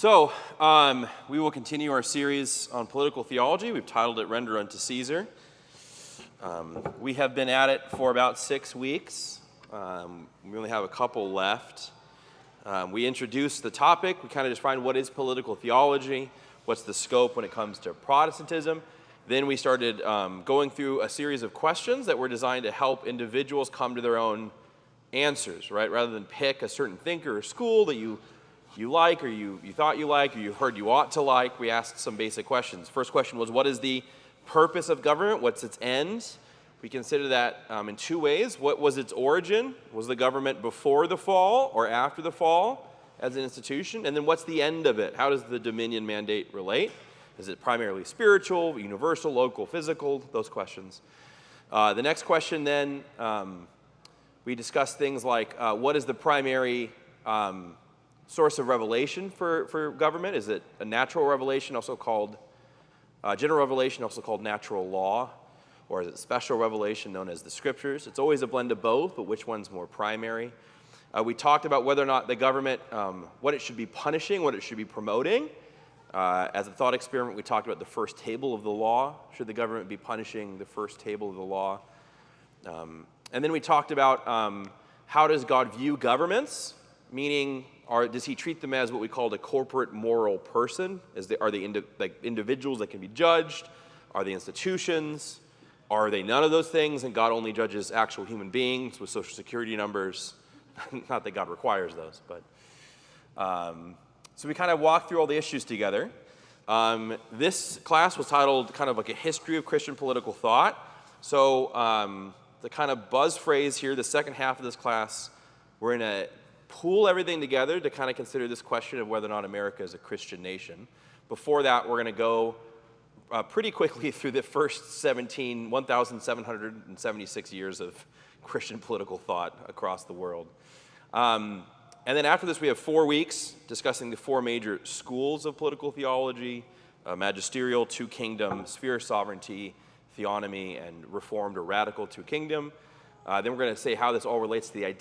We will continue our series on political theology. We've titled it Render Unto Caesar. We have been at it for about 6 weeks. We only have a couple left. We introduced the topic. We kind of defined what is political theology, what's the scope when it comes to Protestantism. Then we started going through a series of questions that were designed to help individuals come to their own answers, right? Rather than pick a certain thinker or school that you like, or you thought you liked, or you heard you ought to like, we asked some basic questions. First question was, what is the purpose of government? What's its end? We consider that in 2 ways. What was its origin? Was the government before the fall or after the fall as an institution? And then what's the end of it? How does the dominion mandate relate? Is it primarily spiritual, universal, local, physical? Those questions. The next question then, we discussed things like what is the primary source of revelation for government? Is it a natural revelation, also called general revelation, also called natural law? Or is it special revelation known as the scriptures? It's always a blend of both, but which one's more primary? We talked about whether or not the government, what it should be punishing, what it should be promoting. As a thought experiment, we talked about the first table of the law. Should the government be punishing the first table of the law? And then we talked about how does God view governments, meaning does he treat them as what we call a corporate moral person? Are they individuals that can be judged? Are they institutions? Are they none of those things, and God only judges actual human beings with social security numbers? Not that God requires those, but... So we kind of walked through all the issues together. This class was titled kind of like a history of Christian political thought. So the kind of buzz phrase here, the second half of this class, we're going to pool everything together to kind of consider this question of whether or not America is a Christian nation. Before that, we're going to go pretty quickly through the first 1,776 years of Christian political thought across the world. And then after this, we have 4 weeks discussing the 4 major schools of political theology: magisterial, two kingdom, sphere of sovereignty, theonomy, and reformed or radical two kingdom. Then we're going to say how this all relates to the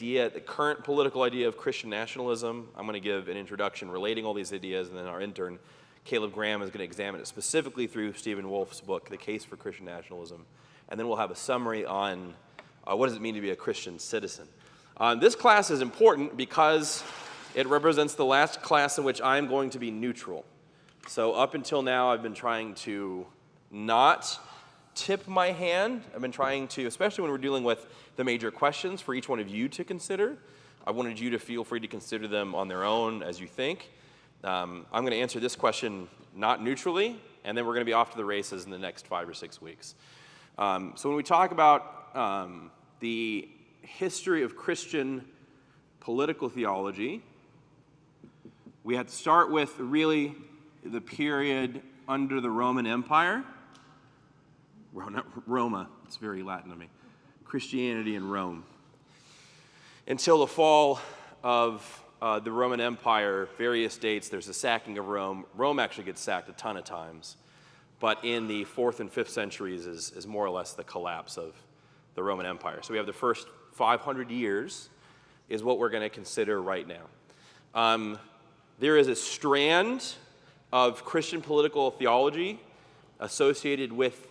current political idea of Christian nationalism. I'm going to give an introduction relating all these ideas, and then our intern, Caleb Graham, is going to examine it specifically through Stephen Wolfe's book, The Case for Christian Nationalism. And then we'll have a summary on what does it mean to be a Christian citizen. This class is important because it represents the last class in which I'm going to be neutral. So up until now, I've been trying to not tip my hand. I've been trying to, especially when we're dealing with the major questions for each one of you to consider. I wanted you to feel free to consider them on their own as you think. I'm going to answer this question not neutrally, and then we're going to be off to the races in the next 5 or 6 weeks. So when we talk about the history of Christian political theology, we have to start with really the period under the Roman Empire. Roma, it's very Latin to me. Christianity in Rome. Until the fall of the Roman Empire, various dates, there's the sacking of Rome. Rome actually gets sacked a ton of times, but in the 4th and 5th centuries is more or less the collapse of the Roman Empire. So we have the first 500 years is what we're going to consider right now. There is a strand of Christian political theology associated with,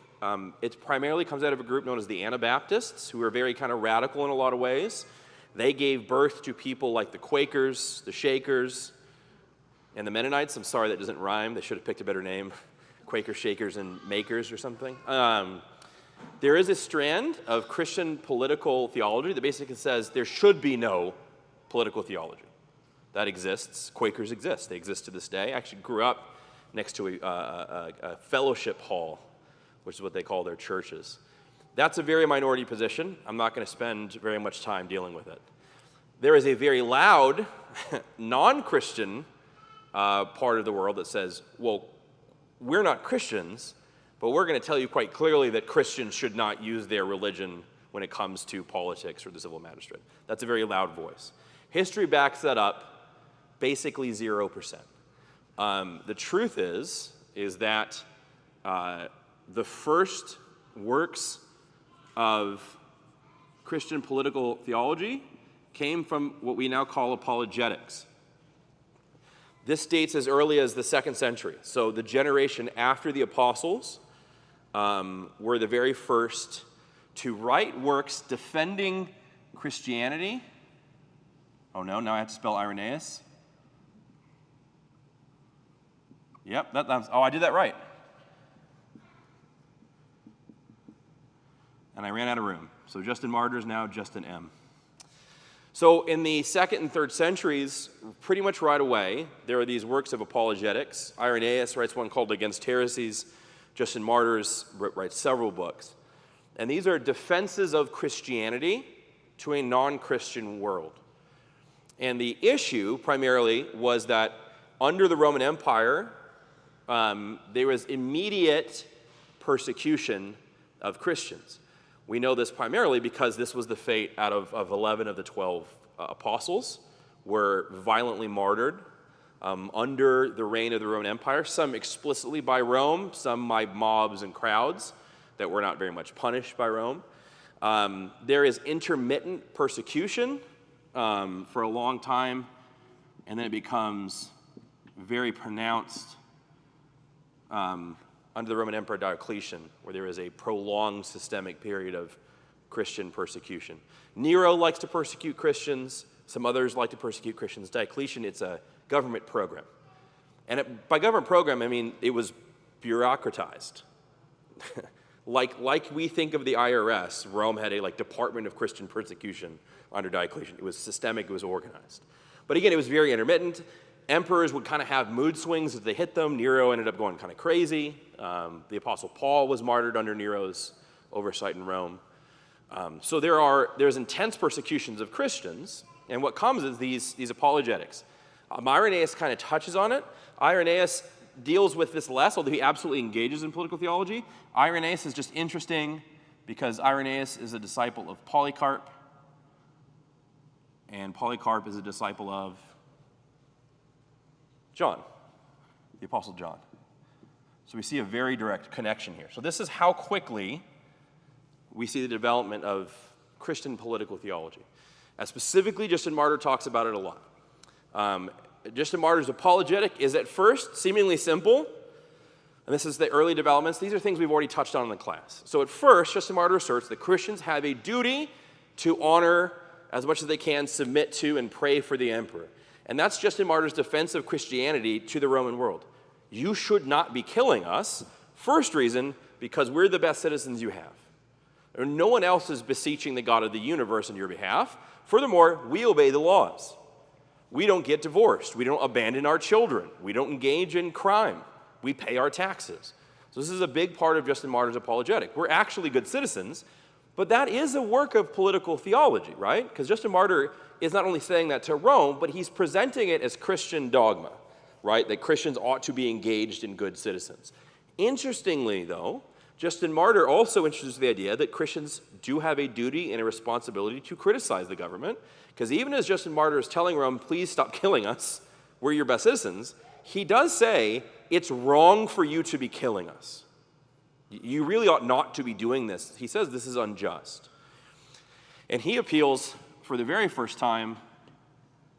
it primarily comes out of a group known as the Anabaptists, who are very kind of radical in a lot of ways. They gave birth to people like the Quakers, the Shakers, and the Mennonites. I'm sorry that doesn't rhyme. They should have picked a better name. Quakers, Shakers, and Makers or something. There is a strand of Christian political theology that basically says there should be no political theology. That exists. Quakers exist. They exist to this day. I actually grew up next to a fellowship hall, which is what they call their churches. That's a very minority position. I'm not going to spend very much time dealing with it. There is a very loud, non-Christian part of the world that says, well, we're not Christians, but we're going to tell you quite clearly that Christians should not use their religion when it comes to politics or the civil magistrate. That's a very loud voice. History backs that up basically 0%. The truth is that the first works of Christian political theology came from what we now call apologetics. This dates as early as the 2nd century. So the generation after the apostles were the very first to write works defending Christianity. Oh no, now I have to spell Irenaeus. Yep, I did that right. And I ran out of room. So Justin Martyr is now Justin M. So in the 2nd and 3rd centuries, pretty much right away, there are these works of apologetics. Irenaeus writes one called Against Heresies. Justin Martyr writes several books. And these are defenses of Christianity to a non-Christian world. And the issue primarily was that under the Roman Empire, there was immediate persecution of Christians. We know this primarily because this was the fate of 11 of the 12 apostles were violently martyred under the reign of the Roman Empire, some explicitly by Rome, some by mobs and crowds that were not very much punished by Rome. There is intermittent persecution for a long time, and then it becomes very pronounced under the Roman Emperor Diocletian, where there is a prolonged systemic period of Christian persecution. Nero likes to persecute Christians. Some others like to persecute Christians. Diocletian, it's a government program. And by government program, I mean it was bureaucratized. like we think of the IRS, Rome had a Department of Christian Persecution under Diocletian. It was systemic, it was organized. But again, it was very intermittent. Emperors would kind of have mood swings as they hit them. Nero ended up going kind of crazy. The Apostle Paul was martyred under Nero's oversight in Rome. So there's intense persecutions of Christians, and what comes is these apologetics. Irenaeus kind of touches on it. Irenaeus deals with this less, although he absolutely engages in political theology. Irenaeus is just interesting because Irenaeus is a disciple of Polycarp, and Polycarp is a disciple of John, the Apostle John. So we see a very direct connection here. So this is how quickly we see the development of Christian political theology. And specifically, Justin Martyr talks about it a lot. Justin Martyr's apologetic is at first seemingly simple, and this is the early developments. These are things we've already touched on in the class. So at first, Justin Martyr asserts that Christians have a duty to honor, as much as they can, submit to, and pray for the emperor. And that's Justin Martyr's defense of Christianity to the Roman world. You should not be killing us. First reason, because we're the best citizens you have. No one else is beseeching the God of the universe on your behalf. Furthermore, we obey the laws. We don't get divorced. We don't abandon our children. We don't engage in crime. We pay our taxes. So this is a big part of Justin Martyr's apologetic. We're actually good citizens, but that is a work of political theology, right? Because Justin Martyr is not only saying that to Rome, but he's presenting it as Christian dogma, right? That Christians ought to be engaged in good citizens. Interestingly, though, Justin Martyr also introduces the idea that Christians do have a duty and a responsibility to criticize the government, because even as Justin Martyr is telling Rome, please stop killing us, we're your best citizens, he does say, it's wrong for you to be killing us. You really ought not to be doing this. He says this is unjust. And he appeals for the very first time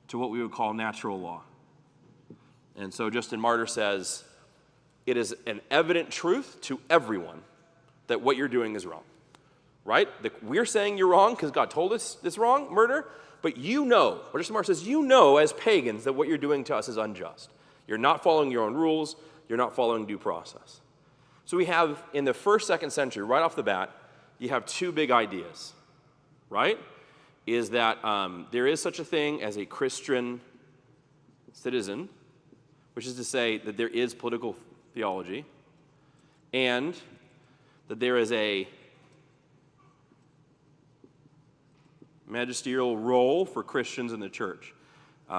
to what we would call natural law. And so Justin Martyr says, it is an evident truth to everyone that what you're doing is wrong, right? We're saying you're wrong because God told us this wrong, murder, but you know, or Justin Martyr says, you know as pagans that what you're doing to us is unjust. You're not following your own rules. You're not following due process. So we have, in the 1st, 2nd century, right off the bat, you have two big ideas, right? Is that there is such a thing as a Christian citizen, which is to say that there is political theology, and that there is a magisterial role for Christians in the church.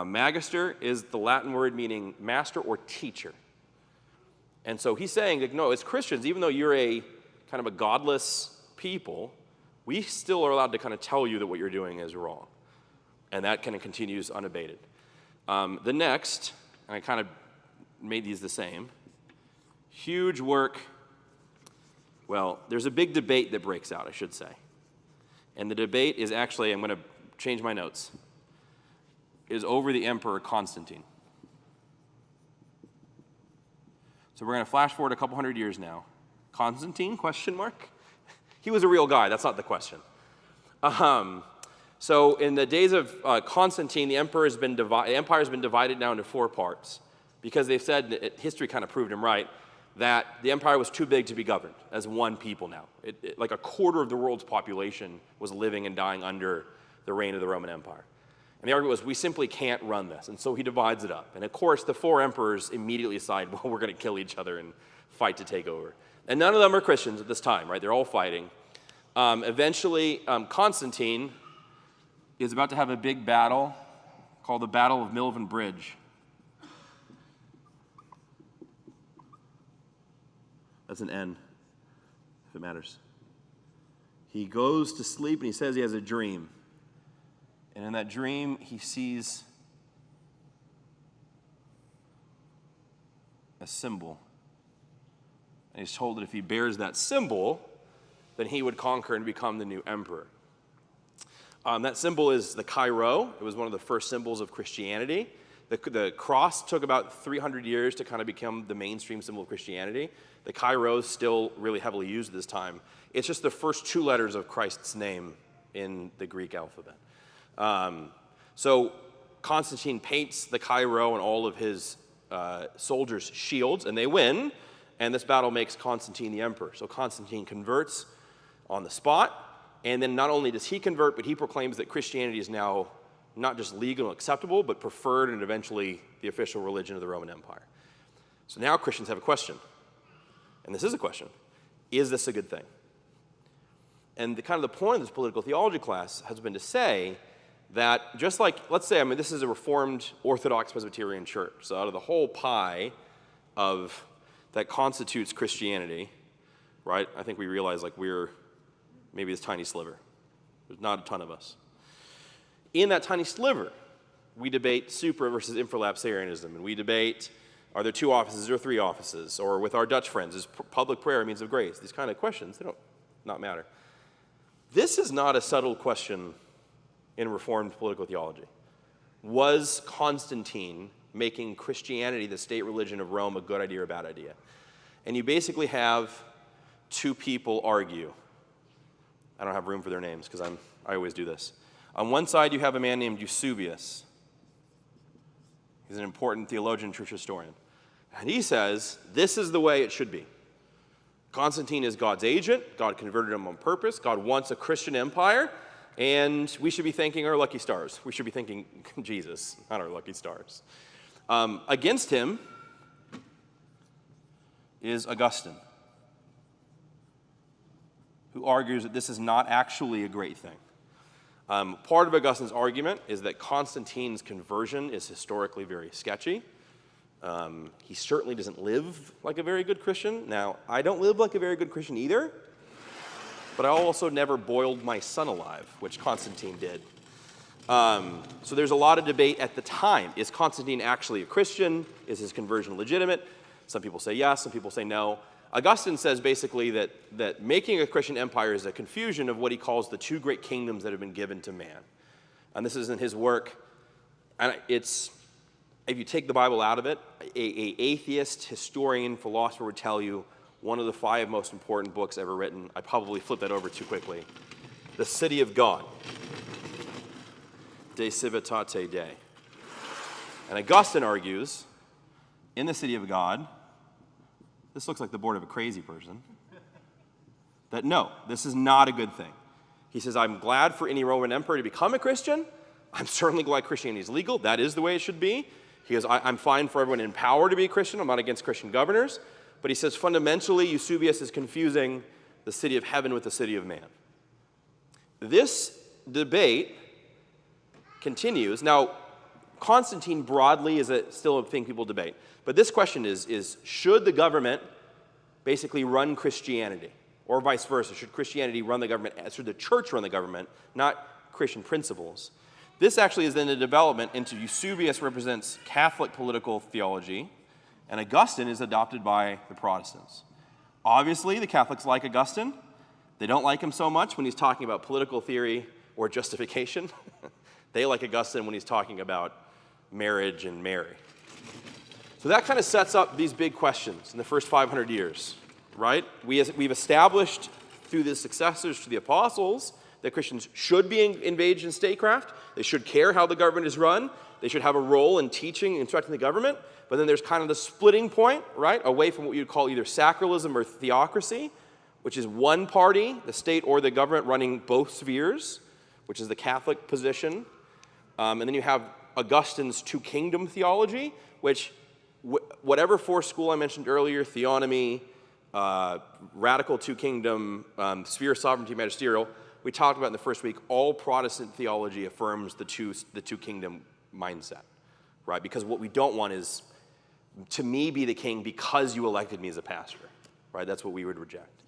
Magister is the Latin word meaning master or teacher. And so he's saying that, no, as Christians, even though you're a kind of a godless people, we still are allowed to kind of tell you that what you're doing is wrong. And that kind of continues unabated. The next, and I kind of made these the same, huge work. Well, there's a big debate that breaks out, I should say. And the debate is actually, I'm going to change my notes, is over the Emperor Constantine. So we're going to flash forward a couple hundred years now. Constantine, question mark? He was a real guy. That's not the question. So in the days of Constantine, the empire has been divided now into 4 parts because they've said, history kind of proved him right, that the empire was too big to be governed as one people now. Like a quarter of the world's population was living and dying under the reign of the Roman Empire. And the argument was, we simply can't run this. And so he divides it up. And of course, the 4 emperors immediately decide, well, we're going to kill each other and fight to take over. And none of them are Christians at this time, right? They're all fighting. Eventually, Constantine is about to have a big battle called the Battle of Milvian Bridge. That's an N, if it matters. He goes to sleep and he says he has a dream. And in that dream, he sees a symbol. And he's told that if he bears that symbol, then he would conquer and become the new emperor. That symbol is the Chi-Rho. It was one of the first symbols of Christianity. The cross took about 300 years to kind of become the mainstream symbol of Christianity. The Chi-Rho is still really heavily used this time. It's just the first 2 letters of Christ's name in the Greek alphabet. So Constantine paints the Chi-Rho on all of his soldiers' shields, and they win, and this battle makes Constantine the emperor. So Constantine converts on the spot, and then not only does he convert, but he proclaims that Christianity is now not just legal and acceptable, but preferred and eventually the official religion of the Roman Empire. So now Christians have a question, and this is a question. Is this a good thing? And the point of this political theology class has been to say that just like, let's say, this is a Reformed Orthodox Presbyterian church, so out of the whole pie that constitutes Christianity, right, I think we realize we're maybe this tiny sliver. There's not a ton of us. In that tiny sliver, we debate supra versus infralapsarianism, and we debate, are there 2 offices or 3 offices? Or with our Dutch friends, is public prayer a means of grace? These kind of questions, they don't not matter. This is not a subtle question in Reformed political theology. Was Constantine making Christianity, the state religion of Rome, a good idea or a bad idea? And you basically have 2 people argue. I don't have room for their names because I always do this. On one side, you have a man named Eusebius. He's an important theologian, church historian. And he says, this is the way it should be. Constantine is God's agent. God converted him on purpose. God wants a Christian empire. And we should be thanking our lucky stars. We should be thanking Jesus, not our lucky stars. Against him is Augustine, who argues that this is not actually a great thing. Part of Augustine's argument is that Constantine's conversion is historically very sketchy. He certainly doesn't live like a very good Christian. Now, I don't live like a very good Christian either, but I also never boiled my son alive, which Constantine did. So there's a lot of debate at the time. Is Constantine actually a Christian? Is his conversion legitimate? Some people say yes, some people say no. Augustine says basically that making a Christian empire is a confusion of what he calls the 2 great kingdoms that have been given to man. And this is in his work. And it's, if you take the Bible out of it, an atheist, historian, philosopher would tell you one of the 5 most important books ever written. I probably flipped that over too quickly. The City of God. De Civitate Dei. And Augustine argues, in the City of God, this looks like the board of a crazy person, that no, this is not a good thing. He says, I'm glad for any Roman emperor to become a Christian. I'm certainly glad Christianity is legal. That is the way it should be. He goes, I'm fine for everyone in power to be a Christian. I'm not against Christian governors. But he says, fundamentally, Eusebius is confusing the city of heaven with the city of man. This debate continues. Now, Constantine broadly is still a thing people debate. But this question is should the government basically run Christianity? Or vice versa, should Christianity run the government? Should the church run the government, not Christian principles? This actually is then a development into Eusebius represents Catholic political theology, and Augustine is adopted by the Protestants. Obviously, the Catholics like Augustine. They don't like him so much when he's talking about political theory or justification. They like Augustine when he's talking about marriage and Mary. So So that kind of sets up these big questions in the first 500 years, right? We've established through the successors to the apostles that Christians should be engaged in statecraft. They should care how the government is run. They should have a role in teaching and instructing the government. But then there's kind of the splitting point, right, away from what you'd call either sacralism or theocracy, which is one party, the state or the government, running both spheres, which is the Catholic position. And then you have Augustine's two-kingdom theology, which whatever fourth school I mentioned earlier, theonomy, radical two-kingdom, sphere of sovereignty, magisterial, we talked about in the first week, all Protestant theology affirms the two-kingdom mindset, right? Because what we don't want is to me be the king because you elected me as a pastor, right? That's what we would reject.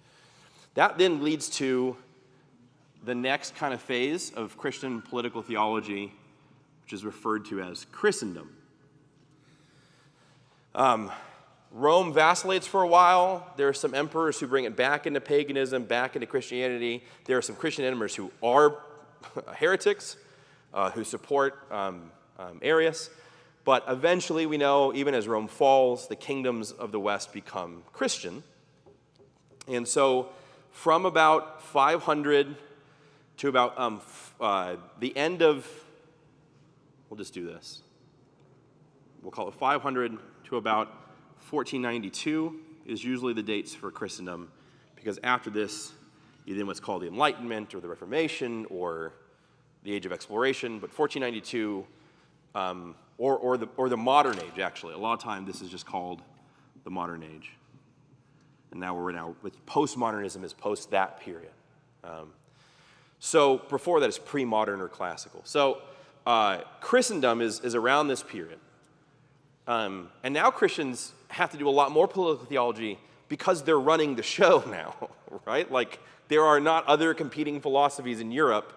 That then leads to the next kind of phase of Christian political theology, which is referred to as Christendom. Rome vacillates for a while. There are some emperors who bring it back into paganism, back into Christianity. There are some Christian emperors who are heretics, who support Arius. But eventually, we know, even as Rome falls, the kingdoms of the West become Christian. And so from about 500 to about the end of, we'll just do this. We'll call it 500 to about 1492 is usually the dates for Christendom, because after this, you then what's called the Enlightenment or the Reformation or the Age of Exploration. But 1492, or the Modern Age, actually. A lot of time this is just called the Modern Age. And now with postmodernism is post that period. So before that is pre-modern or classical. So Christendom is around this period. And now Christians have to do a lot more political theology because they're running the show now, right? Like, there are not other competing philosophies in Europe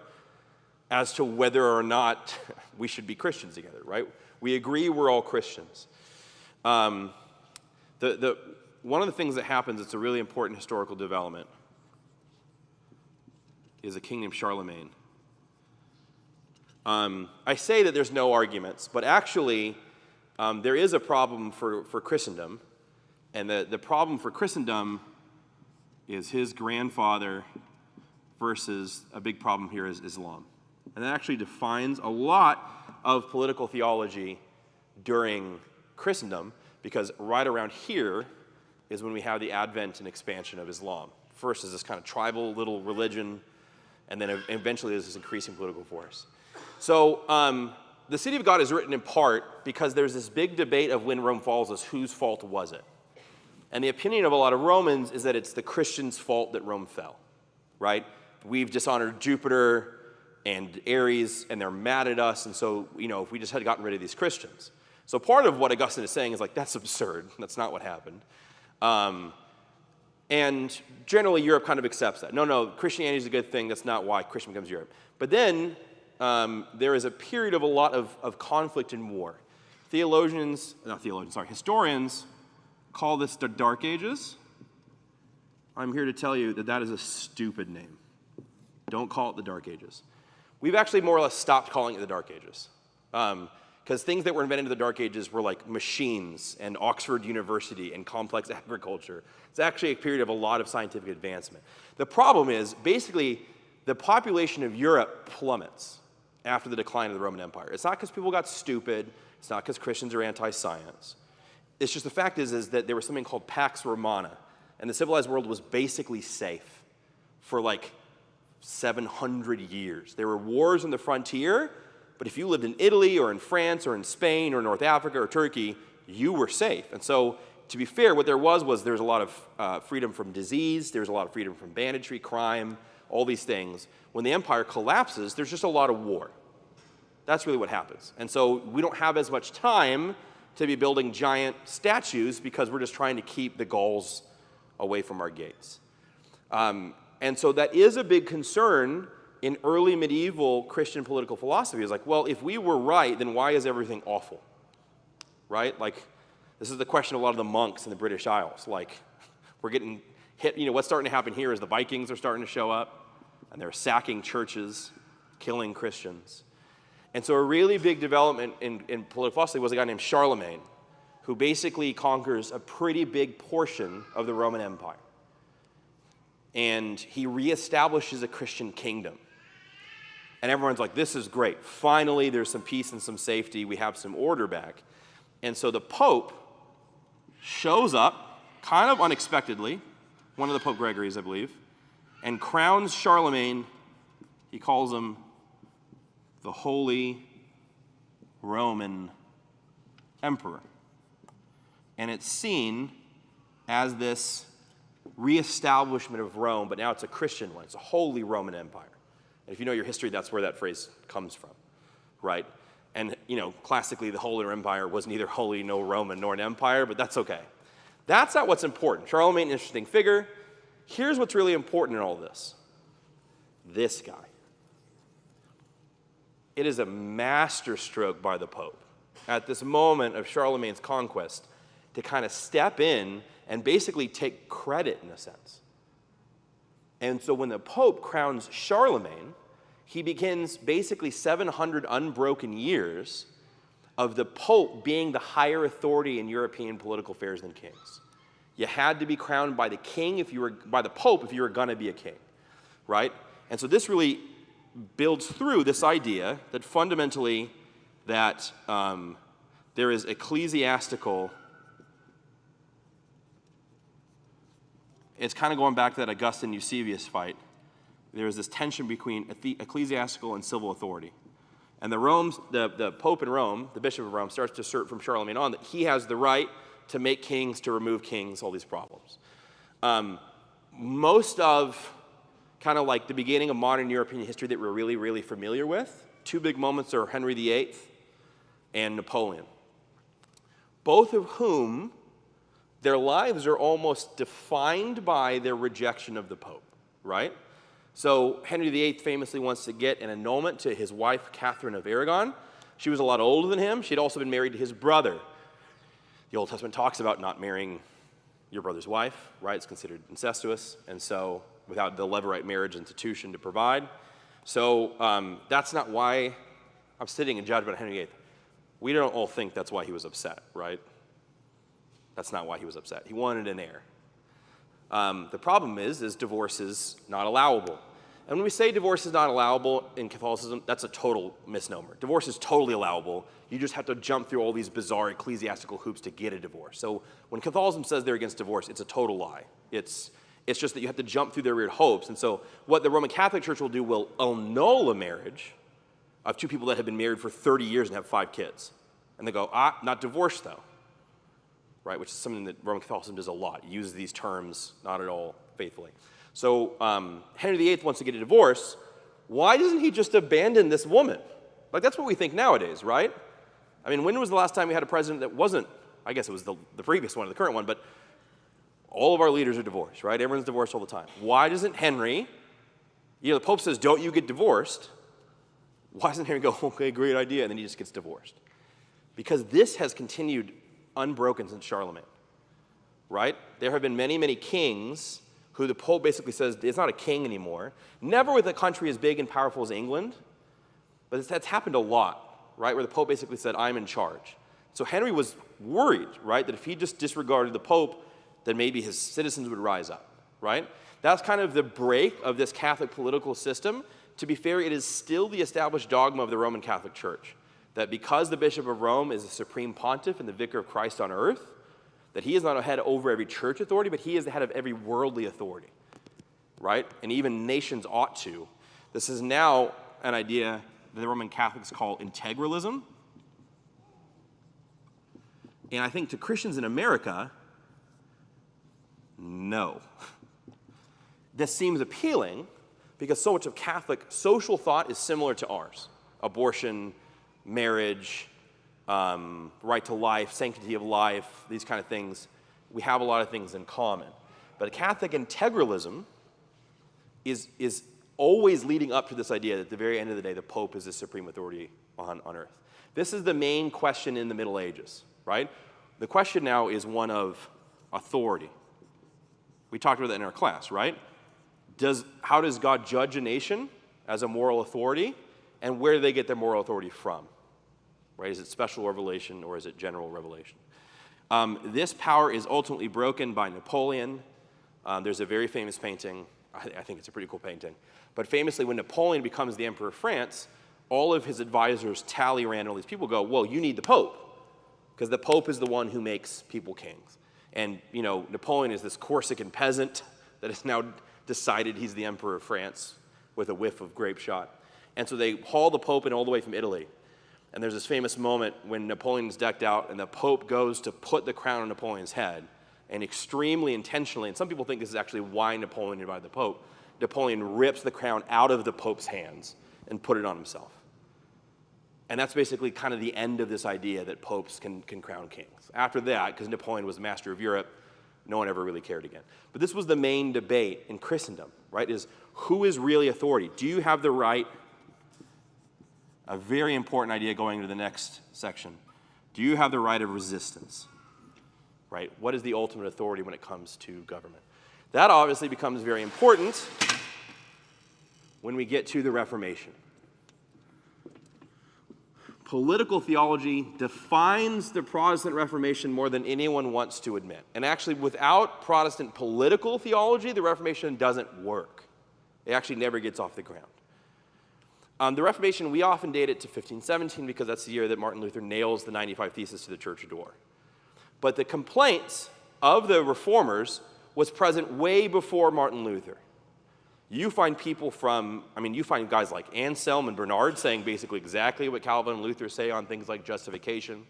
as to whether or not we should be Christians together, right? We agree we're all Christians. One of the things that happens, it's a really important historical development, is a king named Charlemagne. I say that there's no arguments, but actually, there is a problem for Christendom, and the problem for Christendom is his grandfather versus a big problem here is Islam. And that actually defines a lot of political theology during Christendom, because right around here is when we have the advent and expansion of Islam. First is this kind of tribal little religion, and then eventually there's this increasing political force. So the City of God is written in part because there's this big debate of when Rome falls is whose fault was it? And the opinion of a lot of Romans is that it's the Christians' fault that Rome fell, right? We've dishonored Jupiter and Ares, and they're mad at us, and so, if we just had gotten rid of these Christians. So part of what Augustine is saying is like, that's absurd. That's not what happened. And generally, Europe kind of accepts that. No, Christianity is a good thing. That's not why Christian becomes Europe. But then there is a period of a lot of conflict and war. Historians call this the Dark Ages. I'm here to tell you that is a stupid name. Don't call it the Dark Ages. We've actually more or less stopped calling it the Dark Ages. Because things that were invented in the Dark Ages were like machines and Oxford University and complex agriculture. It's actually a period of a lot of scientific advancement. The problem is, basically, the population of Europe plummets after the decline of the Roman Empire. It's not because people got stupid. It's not because Christians are anti-science. It's just the fact is that there was something called Pax Romana, and the civilized world was basically safe for like 700 years. There were wars on the frontier, but if you lived in Italy or in France or in Spain or North Africa or Turkey, you were safe. And so, to be fair, what there was a lot of freedom from disease, there was a lot of freedom from banditry, crime, all these things. When the empire collapses, there's just a lot of war. That's really what happens. And so we don't have as much time to be building giant statues because we're just trying to keep the Gauls away from our gates. And so that is a big concern in early medieval Christian political philosophy. Is like, well, if we were right, then why is everything awful? Right? Like, this is the question of a lot of the monks in the British Isles. Like, we're getting hit. What's starting to happen here is the Vikings are starting to show up, and they're sacking churches, killing Christians. And so a really big development in political philosophy was a guy named Charlemagne. who basically conquers a pretty big portion of the Roman Empire. And he reestablishes a Christian kingdom. And everyone's like, this is great. Finally, there's some peace and some safety. We have some order back. And so the Pope shows up, kind of unexpectedly, one of the Pope Gregory's, I believe, and crowns Charlemagne. He calls him the Holy Roman Emperor. And it's seen as this reestablishment of Rome, but now it's a Christian one. It's a Holy Roman Empire. And if you know your history, that's where that phrase comes from, right? And, classically, the Holy Empire was neither holy, no Roman, nor an empire, but that's okay. That's not what's important. Charlemagne, an interesting figure. Here's what's really important in all this. This guy. It is a masterstroke by the Pope at this moment of Charlemagne's conquest to kind of step in and basically take credit in a sense. And so when the Pope crowns Charlemagne, he begins basically 700 unbroken years of the Pope being the higher authority in European political affairs than kings. You had to be crowned by the king by the Pope if you were going to be a king, right? And so this really builds through this idea that fundamentally that there is ecclesiastical. It's kind of going back to that Augustine-Eusebius fight. There is this tension between ecclesiastical and civil authority. And the Pope in Rome, the Bishop of Rome, starts to assert from Charlemagne on that he has the right to make kings, to remove kings, all these problems. Most of kind of like the beginning of modern European history that we're really, really familiar with, two big moments are Henry VIII and Napoleon, both of whom their lives are almost defined by their rejection of the Pope, right? So Henry VIII famously wants to get an annulment to his wife, Catherine of Aragon. She was a lot older than him. She'd also been married to his brother. The Old Testament talks about not marrying your brother's wife, right? It's considered incestuous, and so without the Levirate marriage institution to provide. So that's not why I'm sitting in judgment on Henry VIII. We don't all think that's why he was upset, right? That's not why he was upset. He wanted an heir. The problem is divorce is not allowable. And when we say divorce is not allowable in Catholicism, that's a total misnomer. Divorce is totally allowable. You just have to jump through all these bizarre ecclesiastical hoops to get a divorce. So when Catholicism says they're against divorce, it's a total lie. It's just that you have to jump through their weird hopes. And so what the Roman Catholic Church will do will annul a marriage of two people that have been married for 30 years and have 5 kids. And they go, not divorced though. Right, which is something that Roman Catholicism does a lot. It uses these terms not at all faithfully. So Henry VIII wants to get a divorce. Why doesn't he just abandon this woman? Like, that's what we think nowadays, right? I mean, when was the last time we had a president that wasn't, I guess it was the previous one, the current one, but all of our leaders are divorced, right? Everyone's divorced all the time. Why doesn't Henry, the Pope says, don't you get divorced. Why doesn't Henry go, okay, great idea, and then he just gets divorced? Because this has continued unbroken since Charlemagne, right? There have been many, many kings who the Pope basically says it's not a king anymore. Never with a country as big and powerful as England, but that's happened a lot, right? Where the Pope basically said, I'm in charge. So Henry was worried, right, that if he just disregarded the Pope, then maybe his citizens would rise up, right? That's kind of the break of this Catholic political system. To be fair, it is still the established dogma of the Roman Catholic Church, that because the Bishop of Rome is the supreme pontiff and the vicar of Christ on earth, that he is not a head over every church authority, but he is the head of every worldly authority, right? And even nations ought to. This is now an idea that the Roman Catholics call integralism. And I think to Christians in America, no. This seems appealing because so much of Catholic social thought is similar to ours. Abortion, marriage, right to life, sanctity of life, these kind of things. We have a lot of things in common. But Catholic integralism is always leading up to this idea that at the very end of the day, the Pope is the supreme authority on earth. This is the main question in the Middle Ages, right? The question now is one of authority. We talked about that in our class, right? How does God judge a nation as a moral authority? And where do they get their moral authority from? Right? Is it special revelation or is it general revelation? This power is ultimately broken by Napoleon. There's a very famous painting. I think it's a pretty cool painting. But famously, when Napoleon becomes the Emperor of France, all of his advisors, Talleyrand, all these people go, well, you need the Pope, because the Pope is the one who makes people kings. And, Napoleon is this Corsican peasant that has now decided he's the Emperor of France with a whiff of grape shot. And so they haul the Pope in all the way from Italy. And there's this famous moment when Napoleon's decked out and the Pope goes to put the crown on Napoleon's head, and extremely intentionally, and some people think this is actually why Napoleon invited the Pope, Napoleon rips the crown out of the Pope's hands and put it on himself. And that's basically kind of the end of this idea that popes can crown kings. After that, because Napoleon was master of Europe, no one ever really cared again. But this was the main debate in Christendom, right, is who is really authority? Do you have the right, a very important idea going into the next section, do you have the right of resistance? Right? What is the ultimate authority when it comes to government? That obviously becomes very important when we get to the Reformation. Political theology defines the Protestant Reformation more than anyone wants to admit. And actually, without Protestant political theology, the Reformation doesn't work. It actually never gets off the ground. The Reformation, we often date it to 1517 because that's the year that Martin Luther nails the 95 Theses to the church door. But the complaints of the reformers was present way before Martin Luther. You find people you find guys like Anselm and Bernard saying basically exactly what Calvin and Luther say on things like justification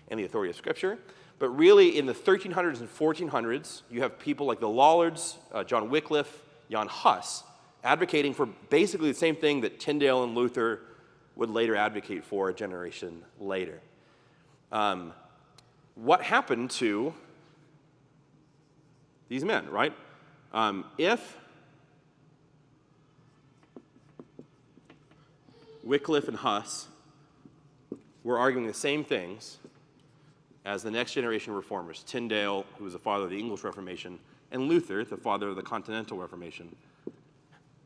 and the authority of Scripture. But really, in the 1300s and 1400s, you have people like the Lollards, John Wycliffe, Jan Hus, advocating for basically the same thing that Tyndale and Luther would later advocate for a generation later. What happened to these men, right? If Wycliffe and Huss were arguing the same things as the next generation reformers, Tyndale, who was the father of the English Reformation, and Luther, the father of the Continental Reformation,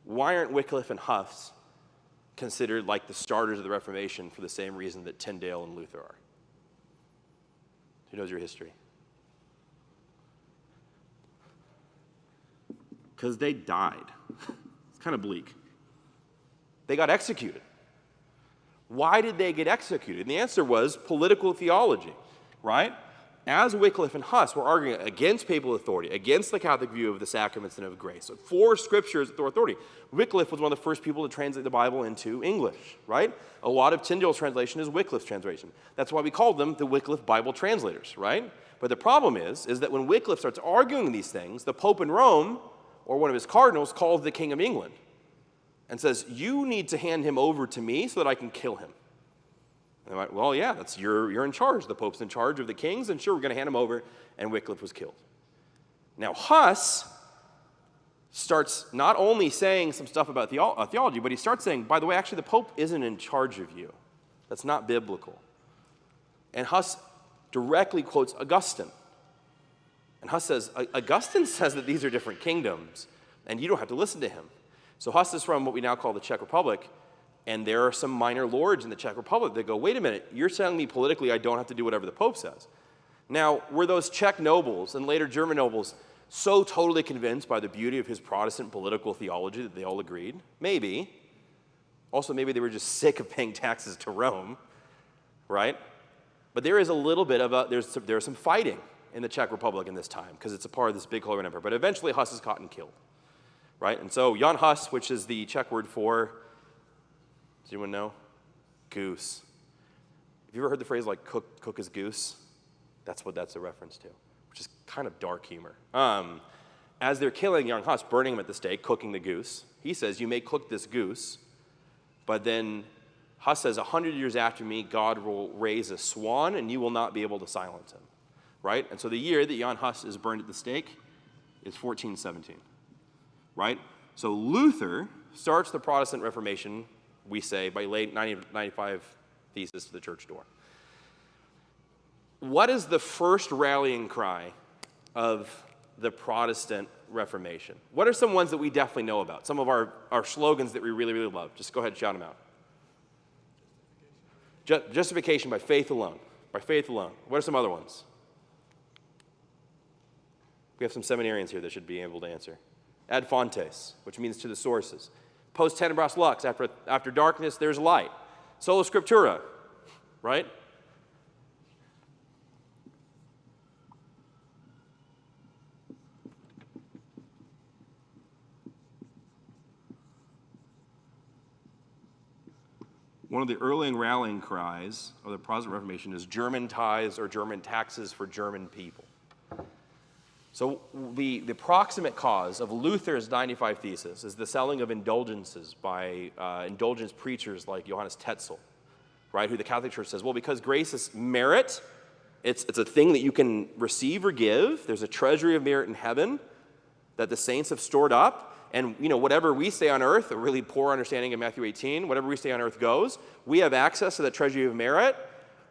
why aren't Wycliffe and Huss considered like the starters of the Reformation for the same reason that Tyndale and Luther are? Who knows your history? Because they died. It's kind of bleak. They got executed. Why did they get executed? And the answer was political theology, right? As Wycliffe and Huss were arguing against papal authority, against the Catholic view of the sacraments and of grace, so for Scripture's authority, Wycliffe was one of the first people to translate the Bible into English, right? A lot of Tyndale's translation is Wycliffe's translation. That's why we call them the Wycliffe Bible translators, right? But the problem is that when Wycliffe starts arguing these things, the Pope in Rome, or one of his cardinals, calls the King of England and says, you need to hand him over to me so that I can kill him. And they're like, well, yeah, you're in charge. The Pope's in charge of the kings, and sure, we're going to hand him over. And Wycliffe was killed. Now, Huss starts not only saying some stuff about theology, but he starts saying, by the way, actually, the Pope isn't in charge of you. That's not biblical. And Huss directly quotes Augustine. And Huss says, Augustine says that these are different kingdoms, and you don't have to listen to him. So Huss is from what we now call the Czech Republic, and there are some minor lords in the Czech Republic that go, wait a minute, you're telling me politically I don't have to do whatever the Pope says. Now, were those Czech nobles and later German nobles so totally convinced by the beauty of his Protestant political theology that they all agreed? Maybe. Also, maybe they were just sick of paying taxes to Rome, right? But there is a little bit of there's some fighting in the Czech Republic in this time because it's a part of this big Holy Roman Empire. But eventually Huss is caught and killed, right? And so Jan Hus, which is the Czech word for, does anyone know? Goose. Have you ever heard the phrase like cook his goose? That's what that's a reference to, which is kind of dark humor. As they're killing Jan Hus, burning him at the stake, cooking the goose, he says, you may cook this goose, but then Huss says, 100 years after me, God will raise a swan, and you will not be able to silence him, right? And so the year that Jan Hus is burned at the stake is 1417, right? So Luther starts the Protestant Reformation, we say, by late 95 Theses to the church door. What is the first rallying cry of the Protestant Reformation? What are some ones that we definitely know about? Some of our slogans that we really, really love. Just go ahead and shout them out. Justification by faith alone. By faith alone. What are some other ones? We have some seminarians here that should be able to answer. Ad fontes, which means to the sources. Post tenebras lux, after darkness there's light. Sola scriptura, right? One of the early rallying cries of the Protestant Reformation is German tithes or German taxes for German people. So the proximate cause of Luther's 95 Thesis is the selling of indulgences by indulgence preachers like Johannes Tetzel, right? Who the Catholic Church says, well, because grace is merit, it's a thing that you can receive or give. There's a treasury of merit in heaven that the saints have stored up. And, whatever we say on earth, a really poor understanding of Matthew 18, whatever we say on earth goes. We have access to that treasury of merit,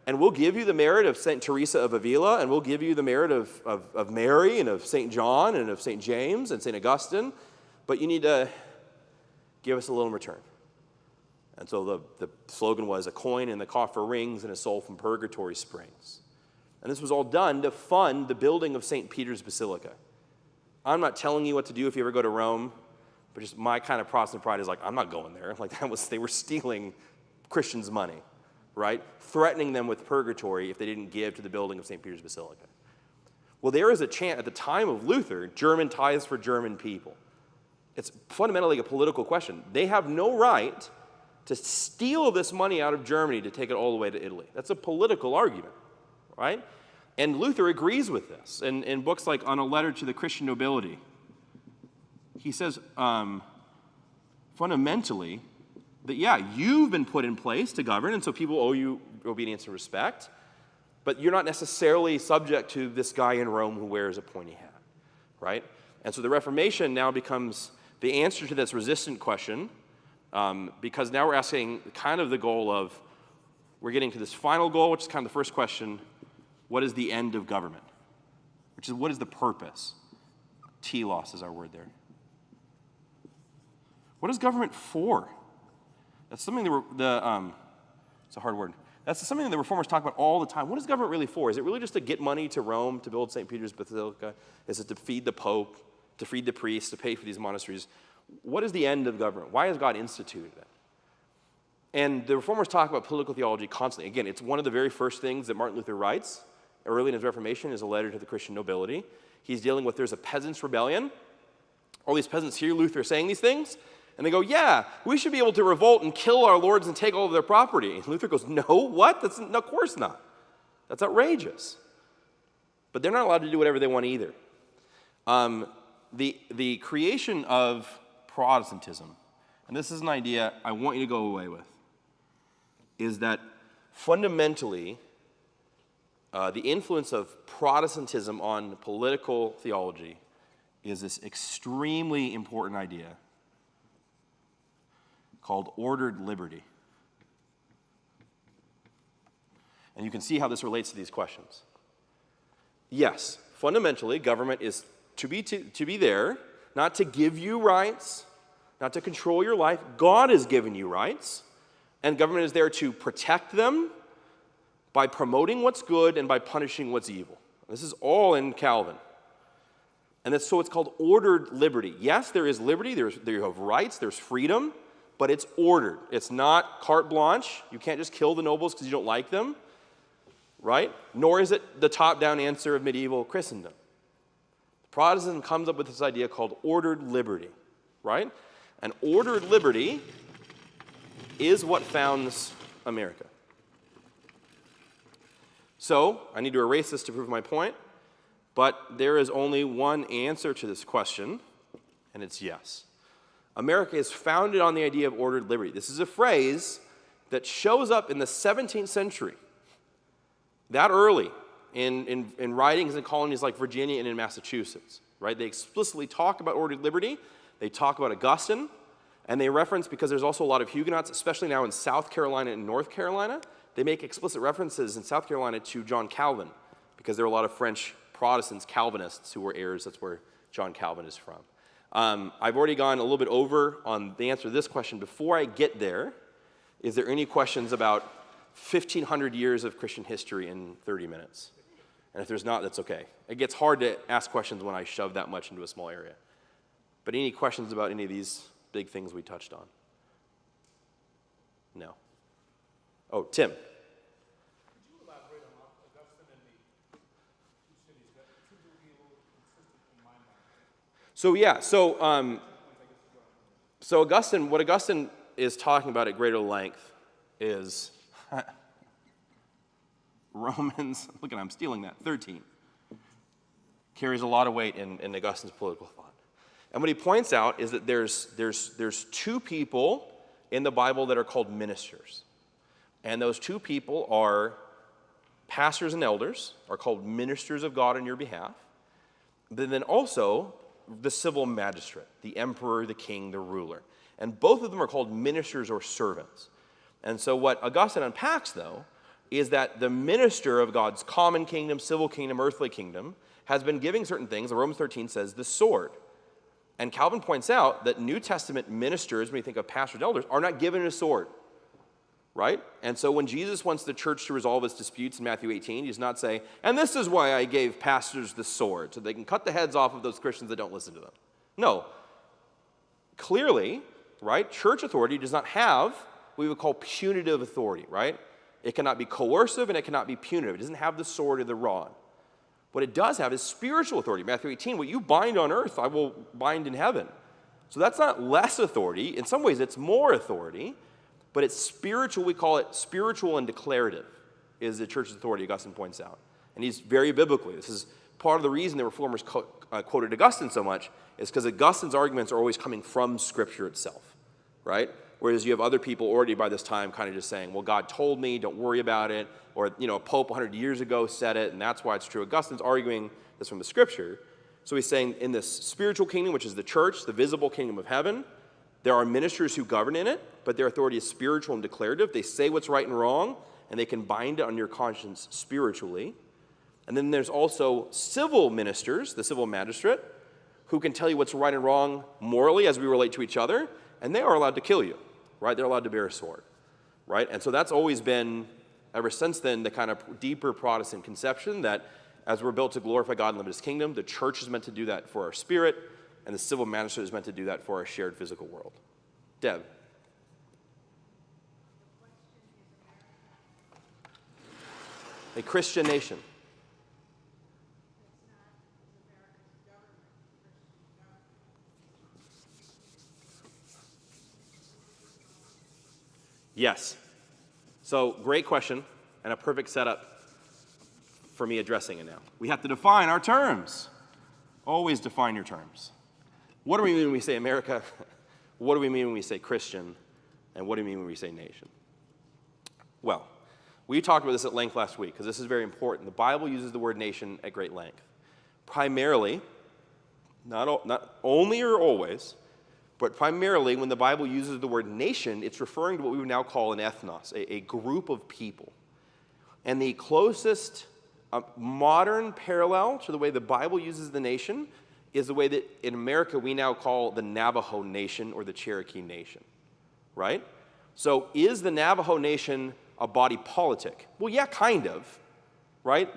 and we'll give you the merit of St. Teresa of Avila, and we'll give you the merit of Mary and of St. John and of St. James and St. Augustine, but you need to give us a little in return. And so the slogan was, a coin in the coffer rings and a soul from purgatory springs. And this was all done to fund the building of St. Peter's Basilica. I'm not telling you what to do if you ever go to Rome. But just my kind of Protestant pride is like, I'm not going there. Like they were stealing Christians' money, right? Threatening them with purgatory if they didn't give to the building of St. Peter's Basilica. Well, there is a chant at the time of Luther, German tithes for German people. It's fundamentally a political question. They have no right to steal this money out of Germany to take it all the way to Italy. That's a political argument, right? And Luther agrees with this. In books like On a Letter to the Christian Nobility, he says, fundamentally, that, you've been put in place to govern, and so people owe you obedience and respect, but you're not necessarily subject to this guy in Rome who wears a pointy hat, right? And so the Reformation now becomes the answer to this resistant question, because now we're asking kind of the goal of, we're getting to this final goal, which is kind of the first question, what is the end of government? Which is, what is the purpose? Telos is our word there. What is government for? That's something it's a hard word. That's something that the Reformers talk about all the time. What is government really for? Is it really just to get money to Rome to build St. Peter's Basilica? Is it to feed the Pope, to feed the priests, to pay for these monasteries? What is the end of government? Why has God instituted it? And the Reformers talk about political theology constantly. Again, it's one of the very first things that Martin Luther writes early in his Reformation is a letter to the Christian nobility. He's dealing with, there's a peasants' rebellion. All these peasants hear Luther saying these things, and they go, we should be able to revolt and kill our lords and take all of their property. And Luther goes, no, what? No, of course not. That's outrageous. But they're not allowed to do whatever they want either. The creation of Protestantism, and this is an idea I want you to go away with, is that fundamentally, the influence of Protestantism on political theology is this extremely important idea called ordered liberty. And you can see how this relates to these questions. Yes, fundamentally, government is to be there, not to give you rights, not to control your life. God has given you rights, and government is there to protect them by promoting what's good and by punishing what's evil. This is all in Calvin. And so it's called ordered liberty. Yes, there is liberty, there you have rights, there's freedom, but it's ordered. It's not carte blanche. You can't just kill the nobles because you don't like them, right? Nor is it the top-down answer of medieval Christendom. Protestantism comes up with this idea called ordered liberty, right? And ordered liberty is what founds America. So, I need to erase this to prove my point, but there is only one answer to this question, and it's yes. America is founded on the idea of ordered liberty. This is a phrase that shows up in the 17th century, that early, in writings in colonies like Virginia and in Massachusetts, right? They explicitly talk about ordered liberty. They talk about Augustine, and they reference, because there's also a lot of Huguenots, especially now in South Carolina and North Carolina, they make explicit references in South Carolina to John Calvin, because there are a lot of French Protestants, Calvinists, who were heirs. That's where John Calvin is from. I've already gone a little bit over on the answer to this question. Before I get there, is there any questions about 1,500 years of Christian history in 30 minutes? And if there's not, that's okay. It gets hard to ask questions when I shove that much into a small area. But any questions about any of these big things we touched on? No. Oh, Tim. Could you elaborate on Augustine and the two cities? That seems to be a little consistent in my mind. So Augustine, what Augustine is talking about at greater length is Romans, look at I'm stealing that, 13. Carries a lot of weight in Augustine's political thought. And what he points out is that there's two people in the Bible that are called ministers. And those two people are pastors and elders, are called ministers of God on your behalf. But then also the civil magistrate, the emperor, the king, the ruler. And both of them are called ministers or servants. And so what Augustine unpacks, though, is that the minister of God's common kingdom, civil kingdom, earthly kingdom, has been giving certain things. Romans 13 says the sword. And Calvin points out that New Testament ministers, when you think of pastors and elders, are not given a sword, right? And so when Jesus wants the church to resolve its disputes in Matthew 18, he does not say, and this is why I gave pastors the sword, so they can cut the heads off of those Christians that don't listen to them. No. Clearly, right, church authority does not have what we would call punitive authority, right? It cannot be coercive and it cannot be punitive. It doesn't have the sword or the rod. What it does have is spiritual authority. Matthew 18, what you bind on earth, I will bind in heaven. So that's not less authority. In some ways, it's more authority, but it's spiritual. We call it spiritual and declarative, is the church's authority, Augustine points out. And he's very biblically. This is part of the reason the Reformers quoted Augustine so much, is because Augustine's arguments are always coming from Scripture itself, right? Whereas you have other people already by this time kind of just saying, well, God told me, don't worry about it. Or, a Pope 100 years ago said it, and that's why it's true. Augustine's arguing this from the Scripture. So he's saying in this spiritual kingdom, which is the church, the visible kingdom of heaven, there are ministers who govern in it, but their authority is spiritual and declarative. They say what's right and wrong, and they can bind it on your conscience spiritually. And then there's also civil ministers, the civil magistrate, who can tell you what's right and wrong morally as we relate to each other, and they are allowed to kill you. Right? They're allowed to bear a sword, right? And so that's always been, ever since then, the kind of deeper Protestant conception that as we're built to glorify God and live in His kingdom, the church is meant to do that for our spirit, and the civil magistrate is meant to do that for our shared physical world. Deb. A Christian nation. Yes. So, great question, and a perfect setup for me addressing it now. We have to define our terms. Always define your terms. What do we mean when we say America? What do we mean when we say Christian? And what do we mean when we say nation? Well, we talked about this at length last week, because this is very important. The Bible uses the word nation at great length. Primarily, not only or always, but primarily, when the Bible uses the word nation, it's referring to what we would now call an ethnos, a group of people. And the closest modern parallel to the way the Bible uses the nation is the way that in America we now call the Navajo Nation or the Cherokee Nation, right? So is the Navajo Nation a body politic? Well, yeah, kind of, right?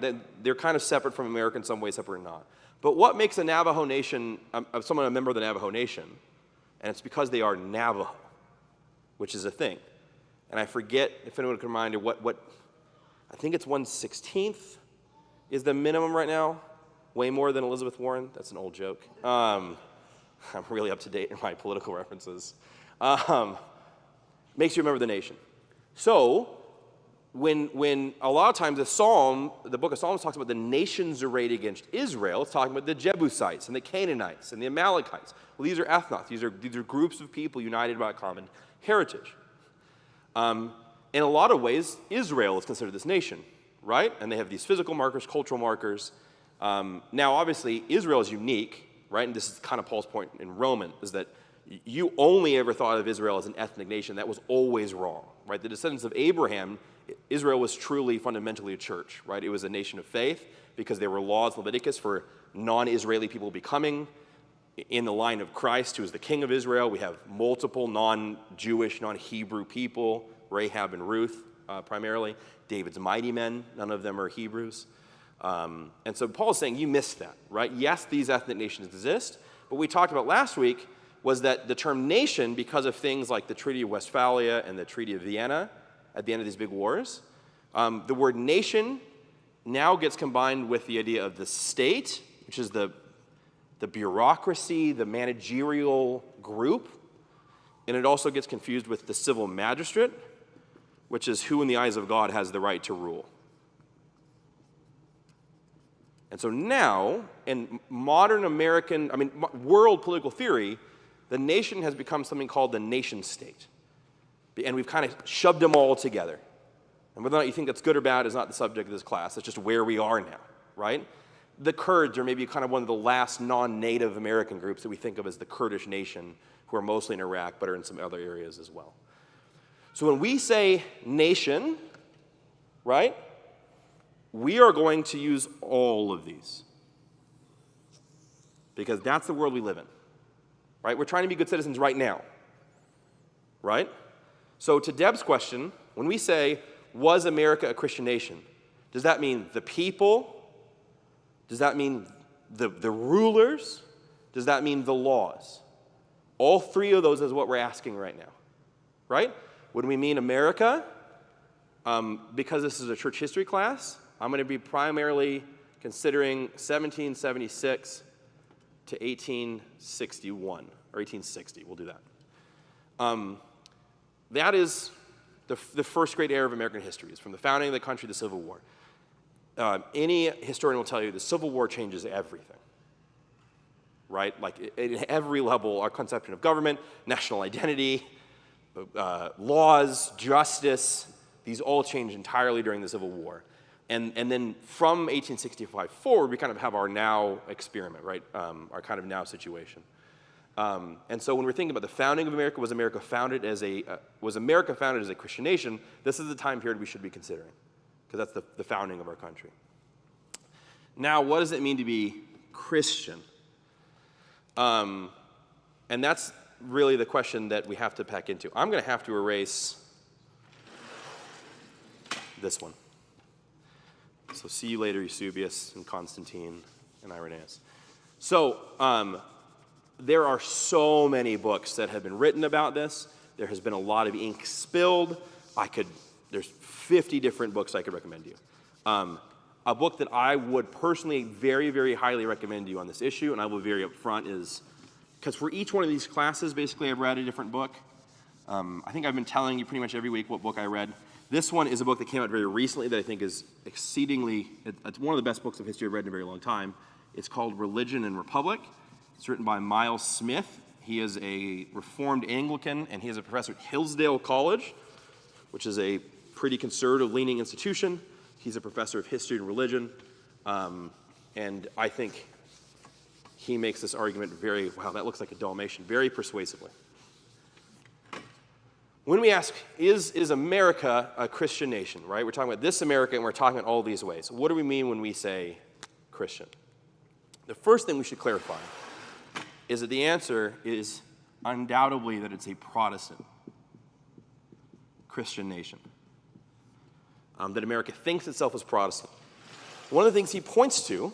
They're kind of separate from America in some ways, separate or not. But what makes a Navajo Nation, someone a member of the Navajo Nation? And it's because they are Navajo, which is a thing. And I forget, if anyone can remind me, what I think it's 1/16th is the minimum right now. Way more than Elizabeth Warren. That's an old joke. I'm really up to date in my political references. Makes you remember the nation. So, when a lot of times the book of Psalms talks about the nations arrayed against Israel, it's talking about the Jebusites and the Canaanites and the Amalekites. Well, these are ethnos. These are groups of people united by a common heritage. In a lot of ways, Israel is considered this nation, right? And they have these physical markers, cultural markers. Now, obviously, Israel is unique, right? And this is kind of Paul's point in Romans, is that you only ever thought of Israel as an ethnic nation. That was always wrong, right? The descendants of Abraham, Israel was truly fundamentally a church, right? It was a nation of faith because there were laws in Leviticus for non-Israeli people becoming in the line of Christ, who is the king of Israel. We have multiple non-Jewish, non-Hebrew people, Rahab and Ruth primarily. David's mighty men, none of them are Hebrews. And so Paul is saying you missed that, right? Yes, these ethnic nations exist, but we talked about last week was that the term nation, because of things like the Treaty of Westphalia and the Treaty of Vienna at the end of these big wars, the word nation now gets combined with the idea of the state, which is the bureaucracy, the managerial group, and it also gets confused with the civil magistrate, which is who in the eyes of God has the right to rule. And so now, in modern world political theory, the nation has become something called the nation state. And we've kind of shoved them all together. And whether or not you think that's good or bad is not the subject of this class. It's just where we are now, right? The Kurds are maybe kind of one of the last non-native American groups that we think of as the Kurdish nation, who are mostly in Iraq, but are in some other areas as well. So when we say nation, right, we are going to use all of these. Because that's the world we live in. Right? We're trying to be good citizens right now. Right? So to Deb's question, when we say, was America a Christian nation? Does that mean the people? Does that mean the rulers? Does that mean the laws? All three of those is what we're asking right now. Right? When we mean America, because this is a church history class, I'm going to be primarily considering 1776 to 1861, or 1860. We'll do that. That is the first great era of American history. It's from the founding of the country to the Civil War. Any historian will tell you the Civil War changes everything. Right? Like at every level, our conception of government, national identity, laws, justice, these all change entirely during the Civil War. And then from 1865 forward, we kind of have our now experiment, right? Our kind of now situation. And so when we're thinking about the founding of America, was America founded as a Christian nation? This is the time period we should be considering, because that's the founding of our country. Now, what does it mean to be Christian? And that's really the question that we have to pack into. I'm going to have to erase this one. So see you later, Eusebius and Constantine and Irenaeus. So there are so many books that have been written about this. There has been a lot of ink spilled. There's 50 different books I could recommend to you. A book that I would personally very, very highly recommend to you on this issue, and I will be very upfront, is because for each one of these classes, basically, I've read a different book. I think I've been telling you pretty much every week what book I read. This one is a book that came out very recently that I think is it's one of the best books of history I've read in a very long time. It's called Religion and Republic. It's written by Miles Smith. He is a Reformed Anglican, and he is a professor at Hillsdale College, which is a pretty conservative-leaning institution. He's a professor of history and religion, and I think he makes this argument wow, that looks like a Dalmatian, very persuasively. When we ask, is America a Christian nation, right? We're talking about this America, and we're talking about all these ways. What do we mean when we say Christian? The first thing we should clarify is that the answer is undoubtedly that it's a Protestant Christian nation. That America thinks itself as Protestant. One of the things he points to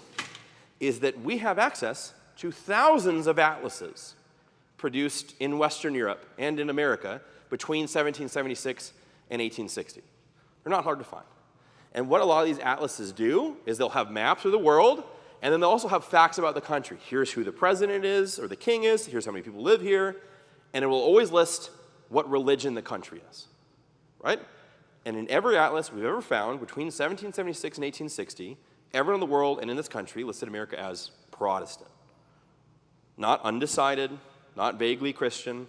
is that we have access to thousands of atlases produced in Western Europe and in America between 1776 and 1860. They're not hard to find. And what a lot of these atlases do is they'll have maps of the world, and then they'll also have facts about the country. Here's who the president is, or the king is, here's how many people live here, and it will always list what religion the country is, right? And in every atlas we've ever found between 1776 and 1860, everyone in the world and in this country listed America as Protestant. Not undecided, not vaguely Christian.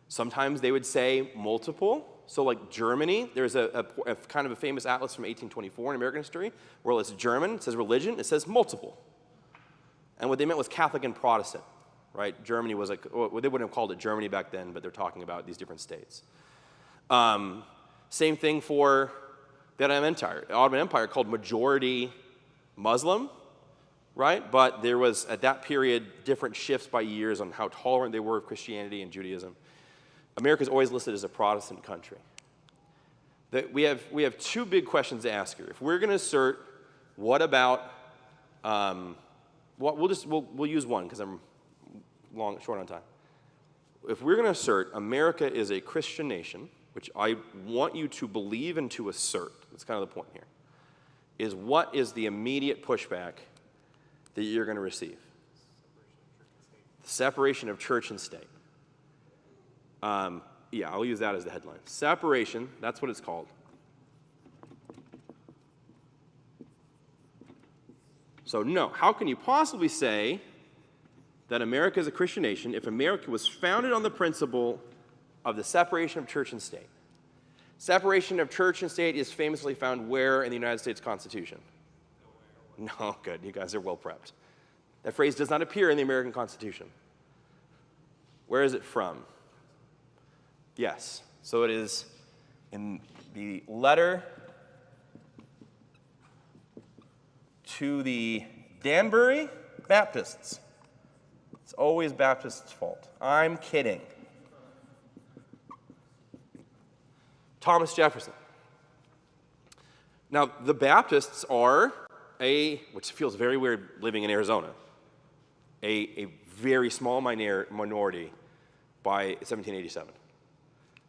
Sometimes they would say multiple. So like Germany, there's a kind of a famous atlas from 1824 in American history where it's German, it says religion, it says multiple. And what they meant was Catholic and Protestant, right? Germany was like, well, they wouldn't have called it Germany back then, but they're talking about these different states. Same thing for the Ottoman Empire called majority Muslim, right? But there was, at that period, different shifts by years on how tolerant they were of Christianity and Judaism. America is always listed as a Protestant country. We have two big questions to ask here. If we're going to assert What about, we'll use one because I'm short on time. If we're going to assert America is a Christian nation, which I want you to believe and to assert, that's kind of the point here, is what is the immediate pushback that you're going to receive? The separation of church and state. Yeah, I'll use that as the headline. Separation, that's what it's called. So no, how can you possibly say that America is a Christian nation if America was founded on the principle of the separation of church and state? Separation of church and state is famously found where in the United States Constitution? No, good, you guys are well prepped. That phrase does not appear in the American Constitution. Where is it from? Yes, so it is in the letter to the Danbury Baptists. It's always Baptists' fault. I'm kidding. Thomas Jefferson. Now, the Baptists are which feels very weird living in Arizona, a very small minority by 1787.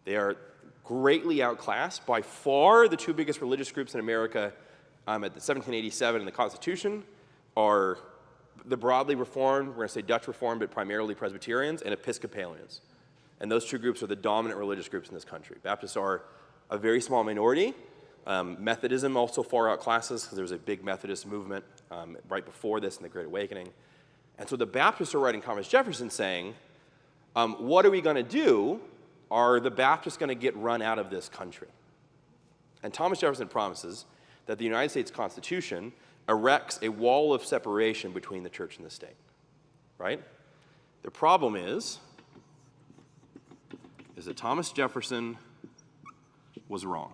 They are greatly outclassed. By far, the two biggest religious groups in America at the 1787 in the Constitution are the broadly Reformed, we're going to say Dutch Reformed, but primarily Presbyterians, and Episcopalians. And those two groups are the dominant religious groups in this country. Baptists are a very small minority. Methodism also far outclasses, because there was a big Methodist movement right before this in the Great Awakening. And so the Baptists are writing Thomas Jefferson saying, what are we going to do? Are the Baptists going to get run out of this country? And Thomas Jefferson promises that the United States Constitution erects a wall of separation between the church and the state, right? The problem is that Thomas Jefferson was wrong.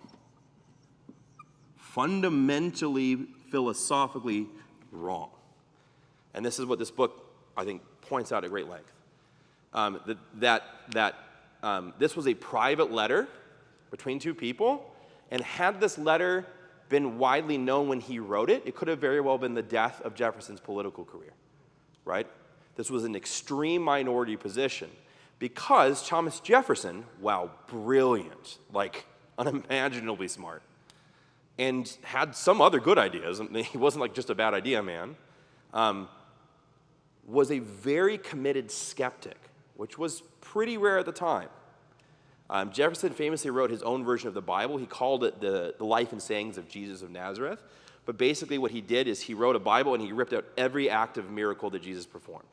Fundamentally, philosophically wrong. And this is what this book, I think, points out at great length. This was a private letter between two people, and had this letter been widely known when he wrote it, it could have very well been the death of Jefferson's political career, right? This was an extreme minority position because Thomas Jefferson, wow, brilliant, like unimaginably smart, and had some other good ideas. He wasn't like just a bad idea man. Was a very committed skeptic, which was pretty rare at the time. Jefferson famously wrote his own version of the Bible. He called it the Life and Sayings of Jesus of Nazareth. But basically what he did is he wrote a Bible and he ripped out every act of miracle that Jesus performed.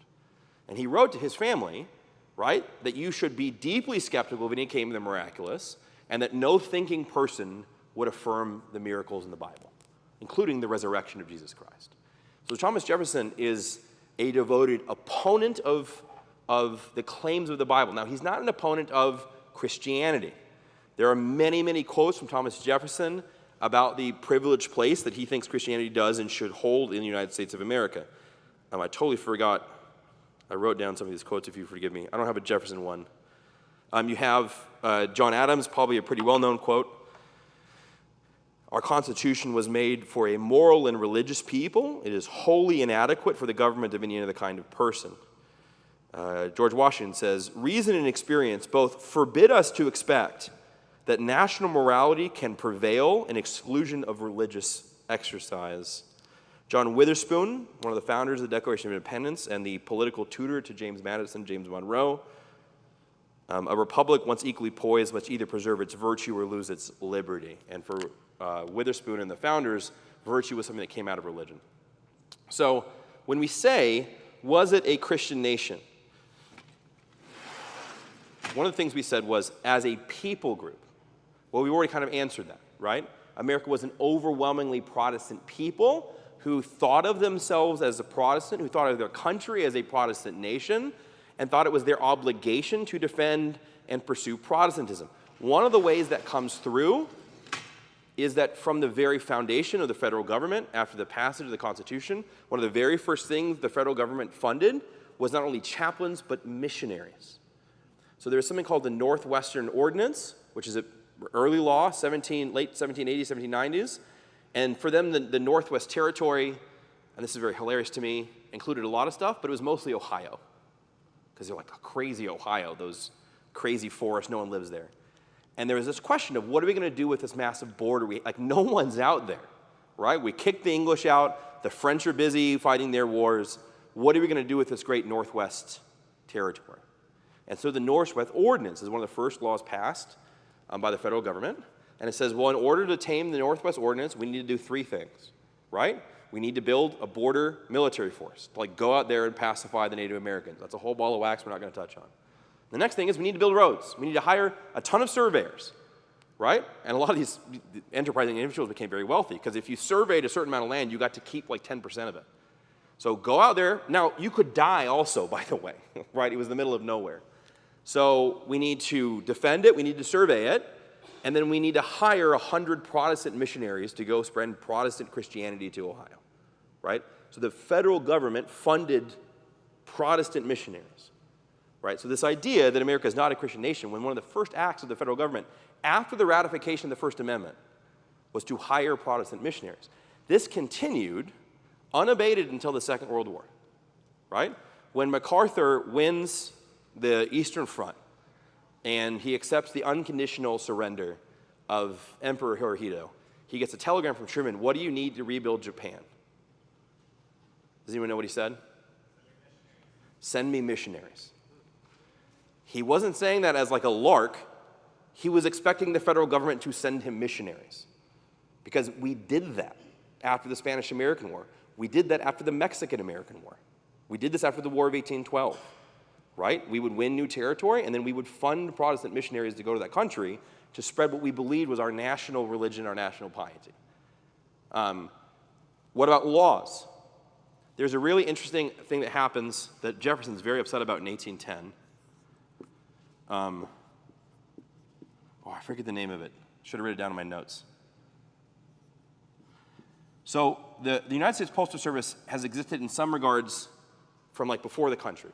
And he wrote to his family, right, that you should be deeply skeptical of any came of the miraculous, and that no thinking person would affirm the miracles in the Bible, including the resurrection of Jesus Christ. So Thomas Jefferson is a devoted opponent of the claims of the Bible. Now, he's not an opponent of Christianity. There are many, many quotes from Thomas Jefferson about the privileged place that he thinks Christianity does and should hold in the United States of America. I totally forgot. I wrote down some of these quotes, if you forgive me. I don't have a Jefferson one. You have John Adams, probably a pretty well-known quote. Our Constitution was made for a moral and religious people. It is wholly inadequate for the government of any other kind of person. George Washington says, reason and experience both forbid us to expect that national morality can prevail in exclusion of religious exercise. John Witherspoon, one of the founders of the Declaration of Independence and the political tutor to James Madison, James Monroe, a republic once equally poised must either preserve its virtue or lose its liberty. And for Witherspoon and the founders, virtue was something that came out of religion. So when we say, was it a Christian nation? One of the things we said was, as a people group. Well, we already kind of answered that, right? America was an overwhelmingly Protestant people who thought of themselves as a Protestant, who thought of their country as a Protestant nation, and thought it was their obligation to defend and pursue Protestantism. One of the ways that comes through is that from the very foundation of the federal government, after the passage of the Constitution, one of the very first things the federal government funded was not only chaplains, but missionaries. So there's something called the Northwestern Ordinance, which is an early law, late 1780s, 1790s, And for them, the Northwest Territory, and this is very hilarious to me, included a lot of stuff, but it was mostly Ohio. Because they're like a crazy Ohio, those crazy forests, no one lives there. And there was this question of what are we going to do with this massive border? No one's out there, right? We kicked the English out. The French are busy fighting their wars. What are we going to do with this great Northwest Territory? And so the Northwest Ordinance is one of the first laws passed by the federal government. And it says, well, in order to tame the Northwest Ordinance, we need to do three things, right? We need to build a border military force to go out there and pacify the Native Americans. That's a whole ball of wax we're not going to touch on. The next thing is we need to build roads. We need to hire a ton of surveyors, right? And a lot of these enterprising individuals became very wealthy because if you surveyed a certain amount of land, you got to keep 10% of it. So go out there. Now, you could die also, by the way, right? It was the middle of nowhere. So we need to defend it. We need to survey it. And then we need to hire 100 Protestant missionaries to go spread Protestant Christianity to Ohio, right? So the federal government funded Protestant missionaries, right? So this idea that America is not a Christian nation, when one of the first acts of the federal government after the ratification of the First Amendment was to hire Protestant missionaries. This continued unabated until the Second World War, right? When MacArthur wins the Eastern Front, and he accepts the unconditional surrender of Emperor Hirohito, he gets a telegram from Truman, what do you need to rebuild Japan? Does anyone know what he said? Send me missionaries. He wasn't saying that as a lark. He was expecting the federal government to send him missionaries. Because we did that after the Spanish-American War. We did that after the Mexican-American War. We did this after the War of 1812. Right? We would win new territory, and then we would fund Protestant missionaries to go to that country to spread what we believed was our national religion, our national piety. What about laws? There's a really interesting thing that happens that Jefferson's very upset about in 1810. I forget the name of it. Should have written it down in my notes. So the United States Postal Service has existed in some regards from before the country.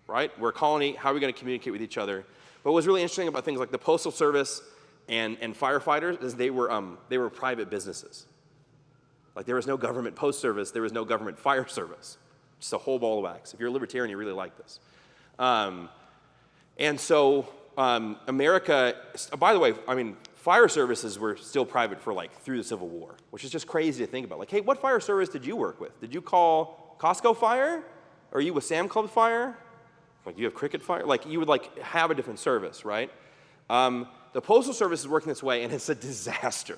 Right? We're a colony. How are we going to communicate with each other? But what was really interesting about things like the Postal Service and firefighters is they were private businesses. There was no government post service. There was no government fire service. Just a whole ball of wax. If you're a libertarian, you really like this. And so America, by the way, fire services were still private for through the Civil War, which is just crazy to think about. Hey, what fire service did you work with? Did you call Costco Fire? Or are you with Sam Club Fire? You have Cricket Fire? You would have a different service, right? The Postal Service is working this way, and it's a disaster.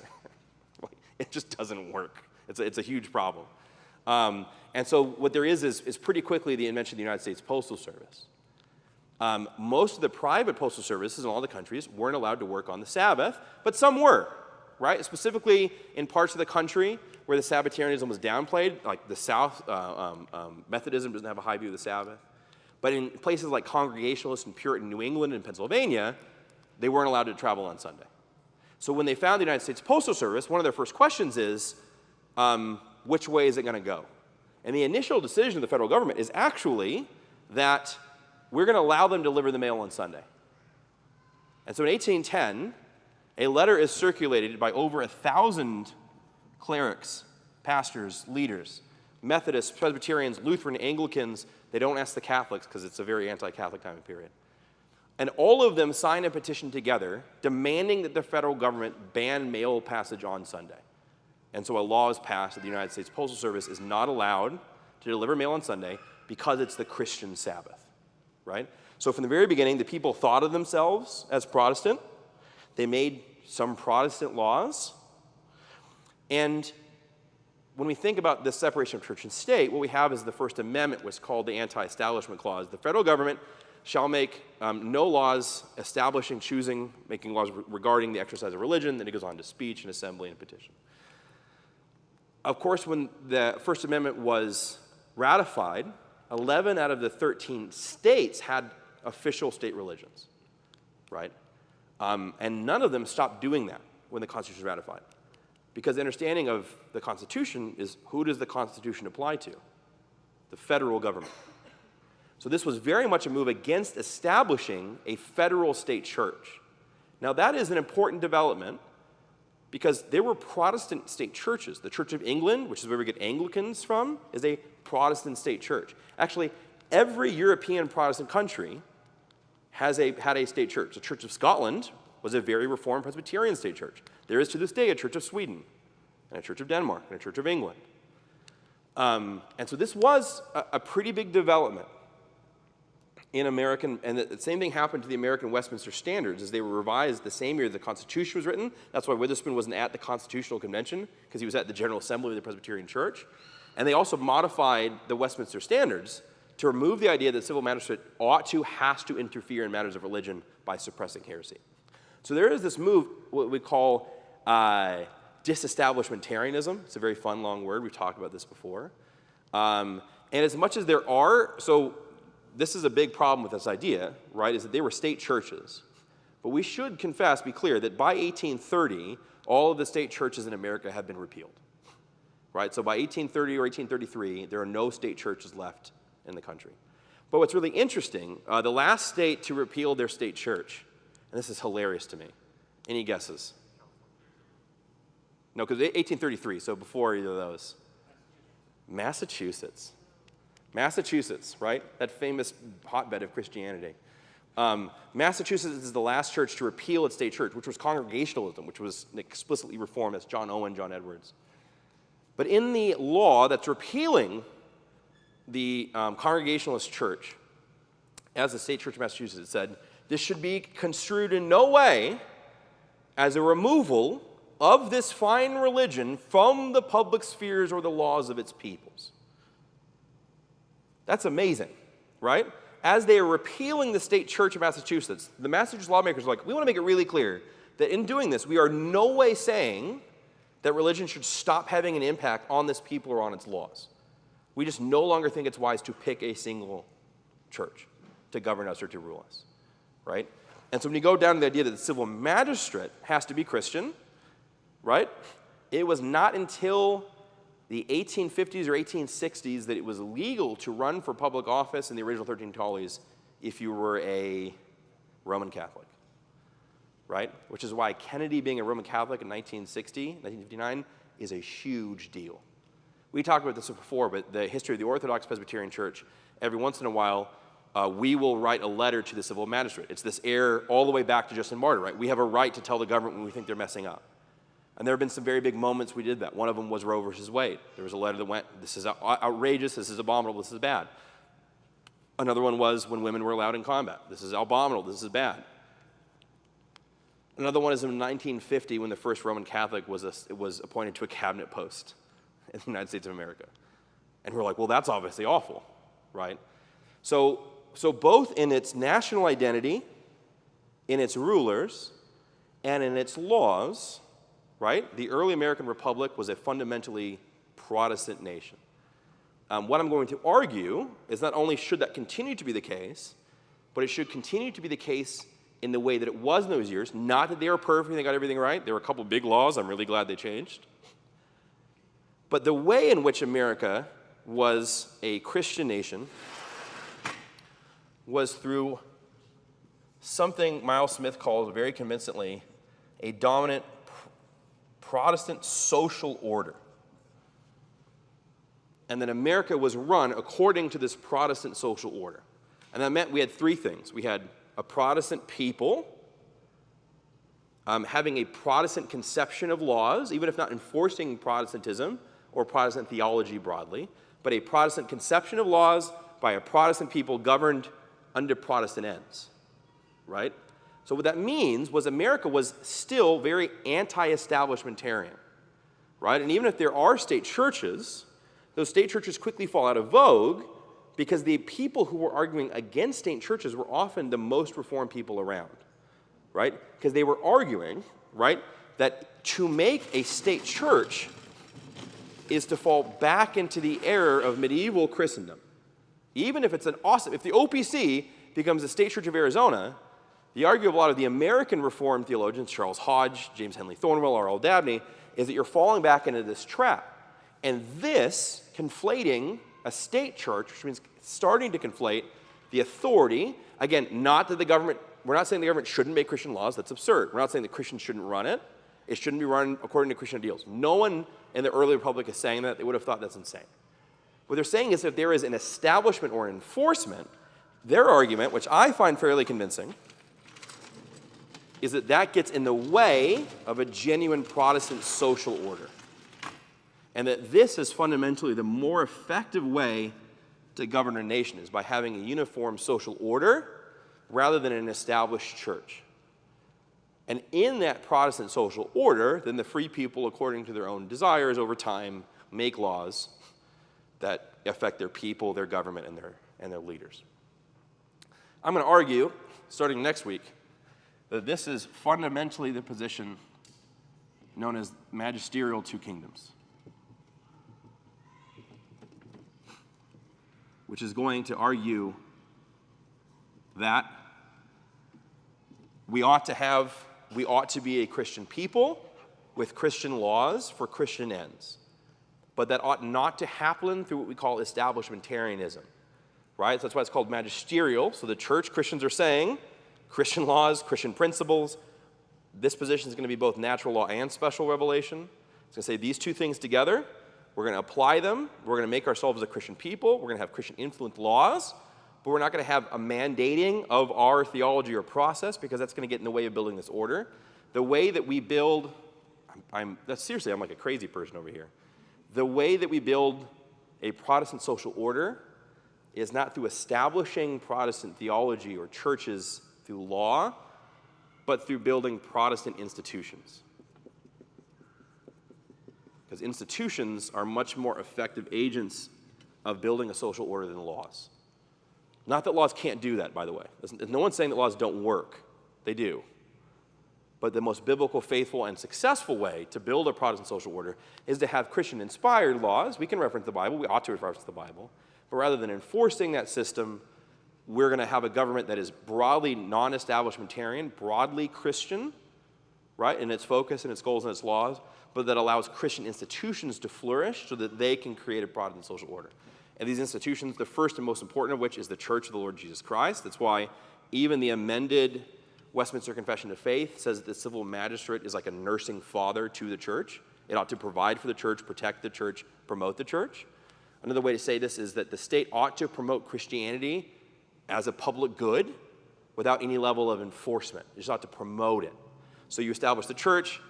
It just doesn't work. It's a huge problem. And so what there is pretty quickly the invention of the United States Postal Service. Most of the private postal services in all the countries weren't allowed to work on the Sabbath, but some were, right? Specifically in parts of the country where the Sabbatarianism was downplayed, like the South, Methodism doesn't have a high view of the Sabbath. But in places like Congregationalist and Puritan New England and Pennsylvania, they weren't allowed to travel on Sunday. So when they found the United States Postal Service, one of their first questions is, which way is it going to go? And the initial decision of the federal government is actually that we're going to allow them to deliver the mail on Sunday. And so in 1810, a letter is circulated by over 1,000 clerics, pastors, leaders, Methodists, Presbyterians, Lutheran, Anglicans. They don't ask the Catholics because it's a very anti-Catholic time period. And all of them sign a petition together demanding that the federal government ban mail passage on Sunday. And so a law is passed that the United States Postal Service is not allowed to deliver mail on Sunday because it's the Christian Sabbath, right? So from the very beginning, the people thought of themselves as Protestant. They made some Protestant laws. And when we think about this separation of church and state, what we have is the First Amendment, what's called the Anti-Establishment Clause. The federal government shall make no laws establishing, choosing, making laws regarding the exercise of religion. Then it goes on to speech and assembly and petition. Of course, when the First Amendment was ratified, 11 out of the 13 states had official state religions, right? And none of them stopped doing that when the Constitution was ratified. Because the understanding of the Constitution is, who does the Constitution apply to? The federal government. So this was very much a move against establishing a federal state church. Now that is an important development because there were Protestant state churches. The Church of England, which is where we get Anglicans from, is a Protestant state church. Actually, every European Protestant country had a state church. The Church of Scotland was a very Reformed Presbyterian state church. There is to this day a Church of Sweden, and a Church of Denmark, and a Church of England. And so this was a pretty big development in American, and the same thing happened to the American Westminster Standards as they were revised the same year the Constitution was written. That's why Witherspoon wasn't at the Constitutional Convention, because he was at the General Assembly of the Presbyterian Church. And they also modified the Westminster Standards to remove the idea that civil magistrate has to interfere in matters of religion by suppressing heresy. So there is this move, what we call disestablishmentarianism. It's a very fun, long word. We've talked about this before. And as much as there are, so this is a big problem with this idea, right, is that they were state churches. But we should confess, be clear, that by 1830, all of the state churches in America have been repealed. Right? So by 1830 or 1833, there are no state churches left in the country. But what's really interesting, the last state to repeal their state church, and this is hilarious to me. Any guesses? No, because 1833, so before either of those. Massachusetts. Massachusetts, right? That famous hotbed of Christianity. Massachusetts is the last church to repeal its state church, which was Congregationalism, which was explicitly reformed. That's John Owen, John Edwards. But in the law that's repealing the Congregationalist church as the state church of Massachusetts, it said, this should be construed in no way as a removal of this fine religion from the public spheres or the laws of its peoples. That's amazing, right? As they are repealing the state church of Massachusetts, the Massachusetts lawmakers are like, we want to make it really clear that in doing this, we are no way saying that religion should stop having an impact on this people or on its laws. We just no longer think it's wise to pick a single church to govern us or to rule us, right? And so when you go down to the idea that the civil magistrate has to be Christian, right? It was not until the 1850s or 1860s that it was legal to run for public office in the original 13 colonies if you were a Roman Catholic, right? Which is why Kennedy being a Roman Catholic in 1959 is a huge deal. We talked about this before, but the history of the Orthodox Presbyterian Church, every once in a while, we will write a letter to the civil magistrate. It's this heir all the way back to Justin Martyr, right? We have a right to tell the government when we think they're messing up. And there have been some very big moments we did that. One of them was Roe versus Wade. There was a letter that went, this is outrageous, this is abominable, this is bad. Another one was when women were allowed in combat. This is abominable, this is bad. Another one is in 1950 when the first Roman Catholic was appointed to a cabinet post in the United States of America. And we're like, well, that's obviously awful, right? So both in its national identity, in its rulers, and in its laws, right? The early American Republic was a fundamentally Protestant nation. What I'm going to argue is not only should that continue to be the case, but it should continue to be the case in the way that it was in those years. Not that they were perfect and they got everything right. There were a couple big laws I'm really glad they changed. But the way in which America was a Christian nation was through something Miles Smith calls very convincingly a dominant Protestant social order. And that America was run according to this Protestant social order. And that meant we had three things. We had a Protestant people having a Protestant conception of laws, even if not enforcing Protestantism or Protestant theology broadly, but a Protestant conception of laws by a Protestant people governed under Protestant ends, right? So what that means was America was still very anti-establishmentarian, right? And even if there are state churches, those state churches quickly fall out of vogue because the people who were arguing against state churches were often the most reformed people around, right? Because they were arguing, right, that to make a state church is to fall back into the error of medieval Christendom. Even if it's if the OPC becomes the State Church of Arizona, the argument of a lot of the American Reformed theologians, Charles Hodge, James Henley Thornwell, R.L. Dabney, is that you're falling back into this trap. And this, conflating a state church, which means starting to conflate the authority, again, not that the government, we're not saying the government shouldn't make Christian laws, that's absurd. We're not saying that Christians shouldn't run it, It shouldn't be run according to Christian ideals. No one in the early republic is saying that. They would have thought that's insane. What they're saying is if there is an establishment or enforcement, their argument, which I find fairly convincing, is that that gets in the way of a genuine Protestant social order. And that this is fundamentally the more effective way to govern a nation is by having a uniform social order rather than an established church. And in that Protestant social order, then the free people, according to their own desires over time, make laws that affect their people, their government, and their leaders. I'm going to argue, starting next week, that this is fundamentally the position known as magisterial two kingdoms, which is going to argue that we ought to be a Christian people with Christian laws for Christian ends. But that ought not to happen through what we call establishmentarianism, right? So that's why it's called magisterial. So the church, Christians are saying, Christian laws, Christian principles. This position is going to be both natural law and special revelation. It's going to say these two things together. We're going to apply them. We're going to make ourselves a Christian people. We're going to have Christian influenced laws. But we're not going to have a mandating of our theology or process because that's going to get in the way of building this order. The way that we build, seriously, I'm like a crazy person over here. The way that we build a Protestant social order is not through establishing Protestant theology or churches through law, but through building Protestant institutions. Because institutions are much more effective agents of building a social order than laws. Not that laws can't do that, by the way. No one's saying that laws don't work. They do. But the most biblical, faithful, and successful way to build a Protestant social order is to have Christian-inspired laws. We can reference the Bible. We ought to reference the Bible. But rather than enforcing that system, we're going to have a government that is broadly non-establishmentarian, broadly Christian, right, in its focus and its goals and its laws, but that allows Christian institutions to flourish so that they can create a Protestant social order. And these institutions, the first and most important of which is the Church of the Lord Jesus Christ. That's why even the amended Westminster Confession of Faith says that the civil magistrate is like a nursing father to the church. It ought to provide for the church, protect the church, promote the church. Another way to say this is that the state ought to promote Christianity as a public good without any level of enforcement. You just ought to promote it. So you establish the church,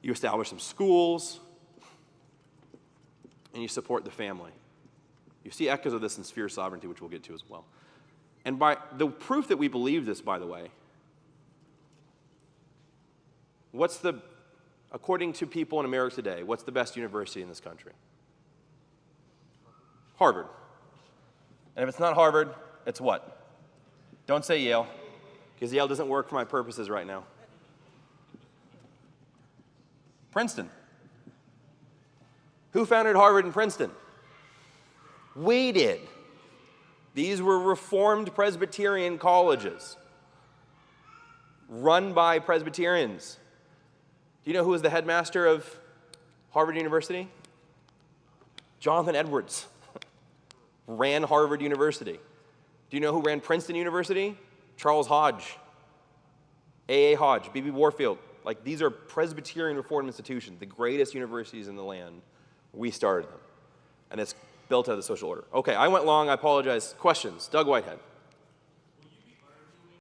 you establish some schools, and you support the family. You see echoes of this in sphere sovereignty, which we'll get to as well. And by the proof that we believe this, by the way, according to people in America today, what's the best university in this country? Harvard. And if it's not Harvard, it's what? Don't say Yale, because Yale doesn't work for my purposes right now. Princeton. Who founded Harvard and Princeton? We did. These were Reformed Presbyterian colleges run by Presbyterians. Do you know who was the headmaster of Harvard University? Jonathan Edwards ran Harvard University. Do you know who ran Princeton University? Charles Hodge, A.A. Hodge, B.B. Warfield. Like, these are Presbyterian Reformed institutions, the greatest universities in the land. We started them. And it's built out of the social order. Okay, I went long. I apologize. Questions? Doug Whitehead.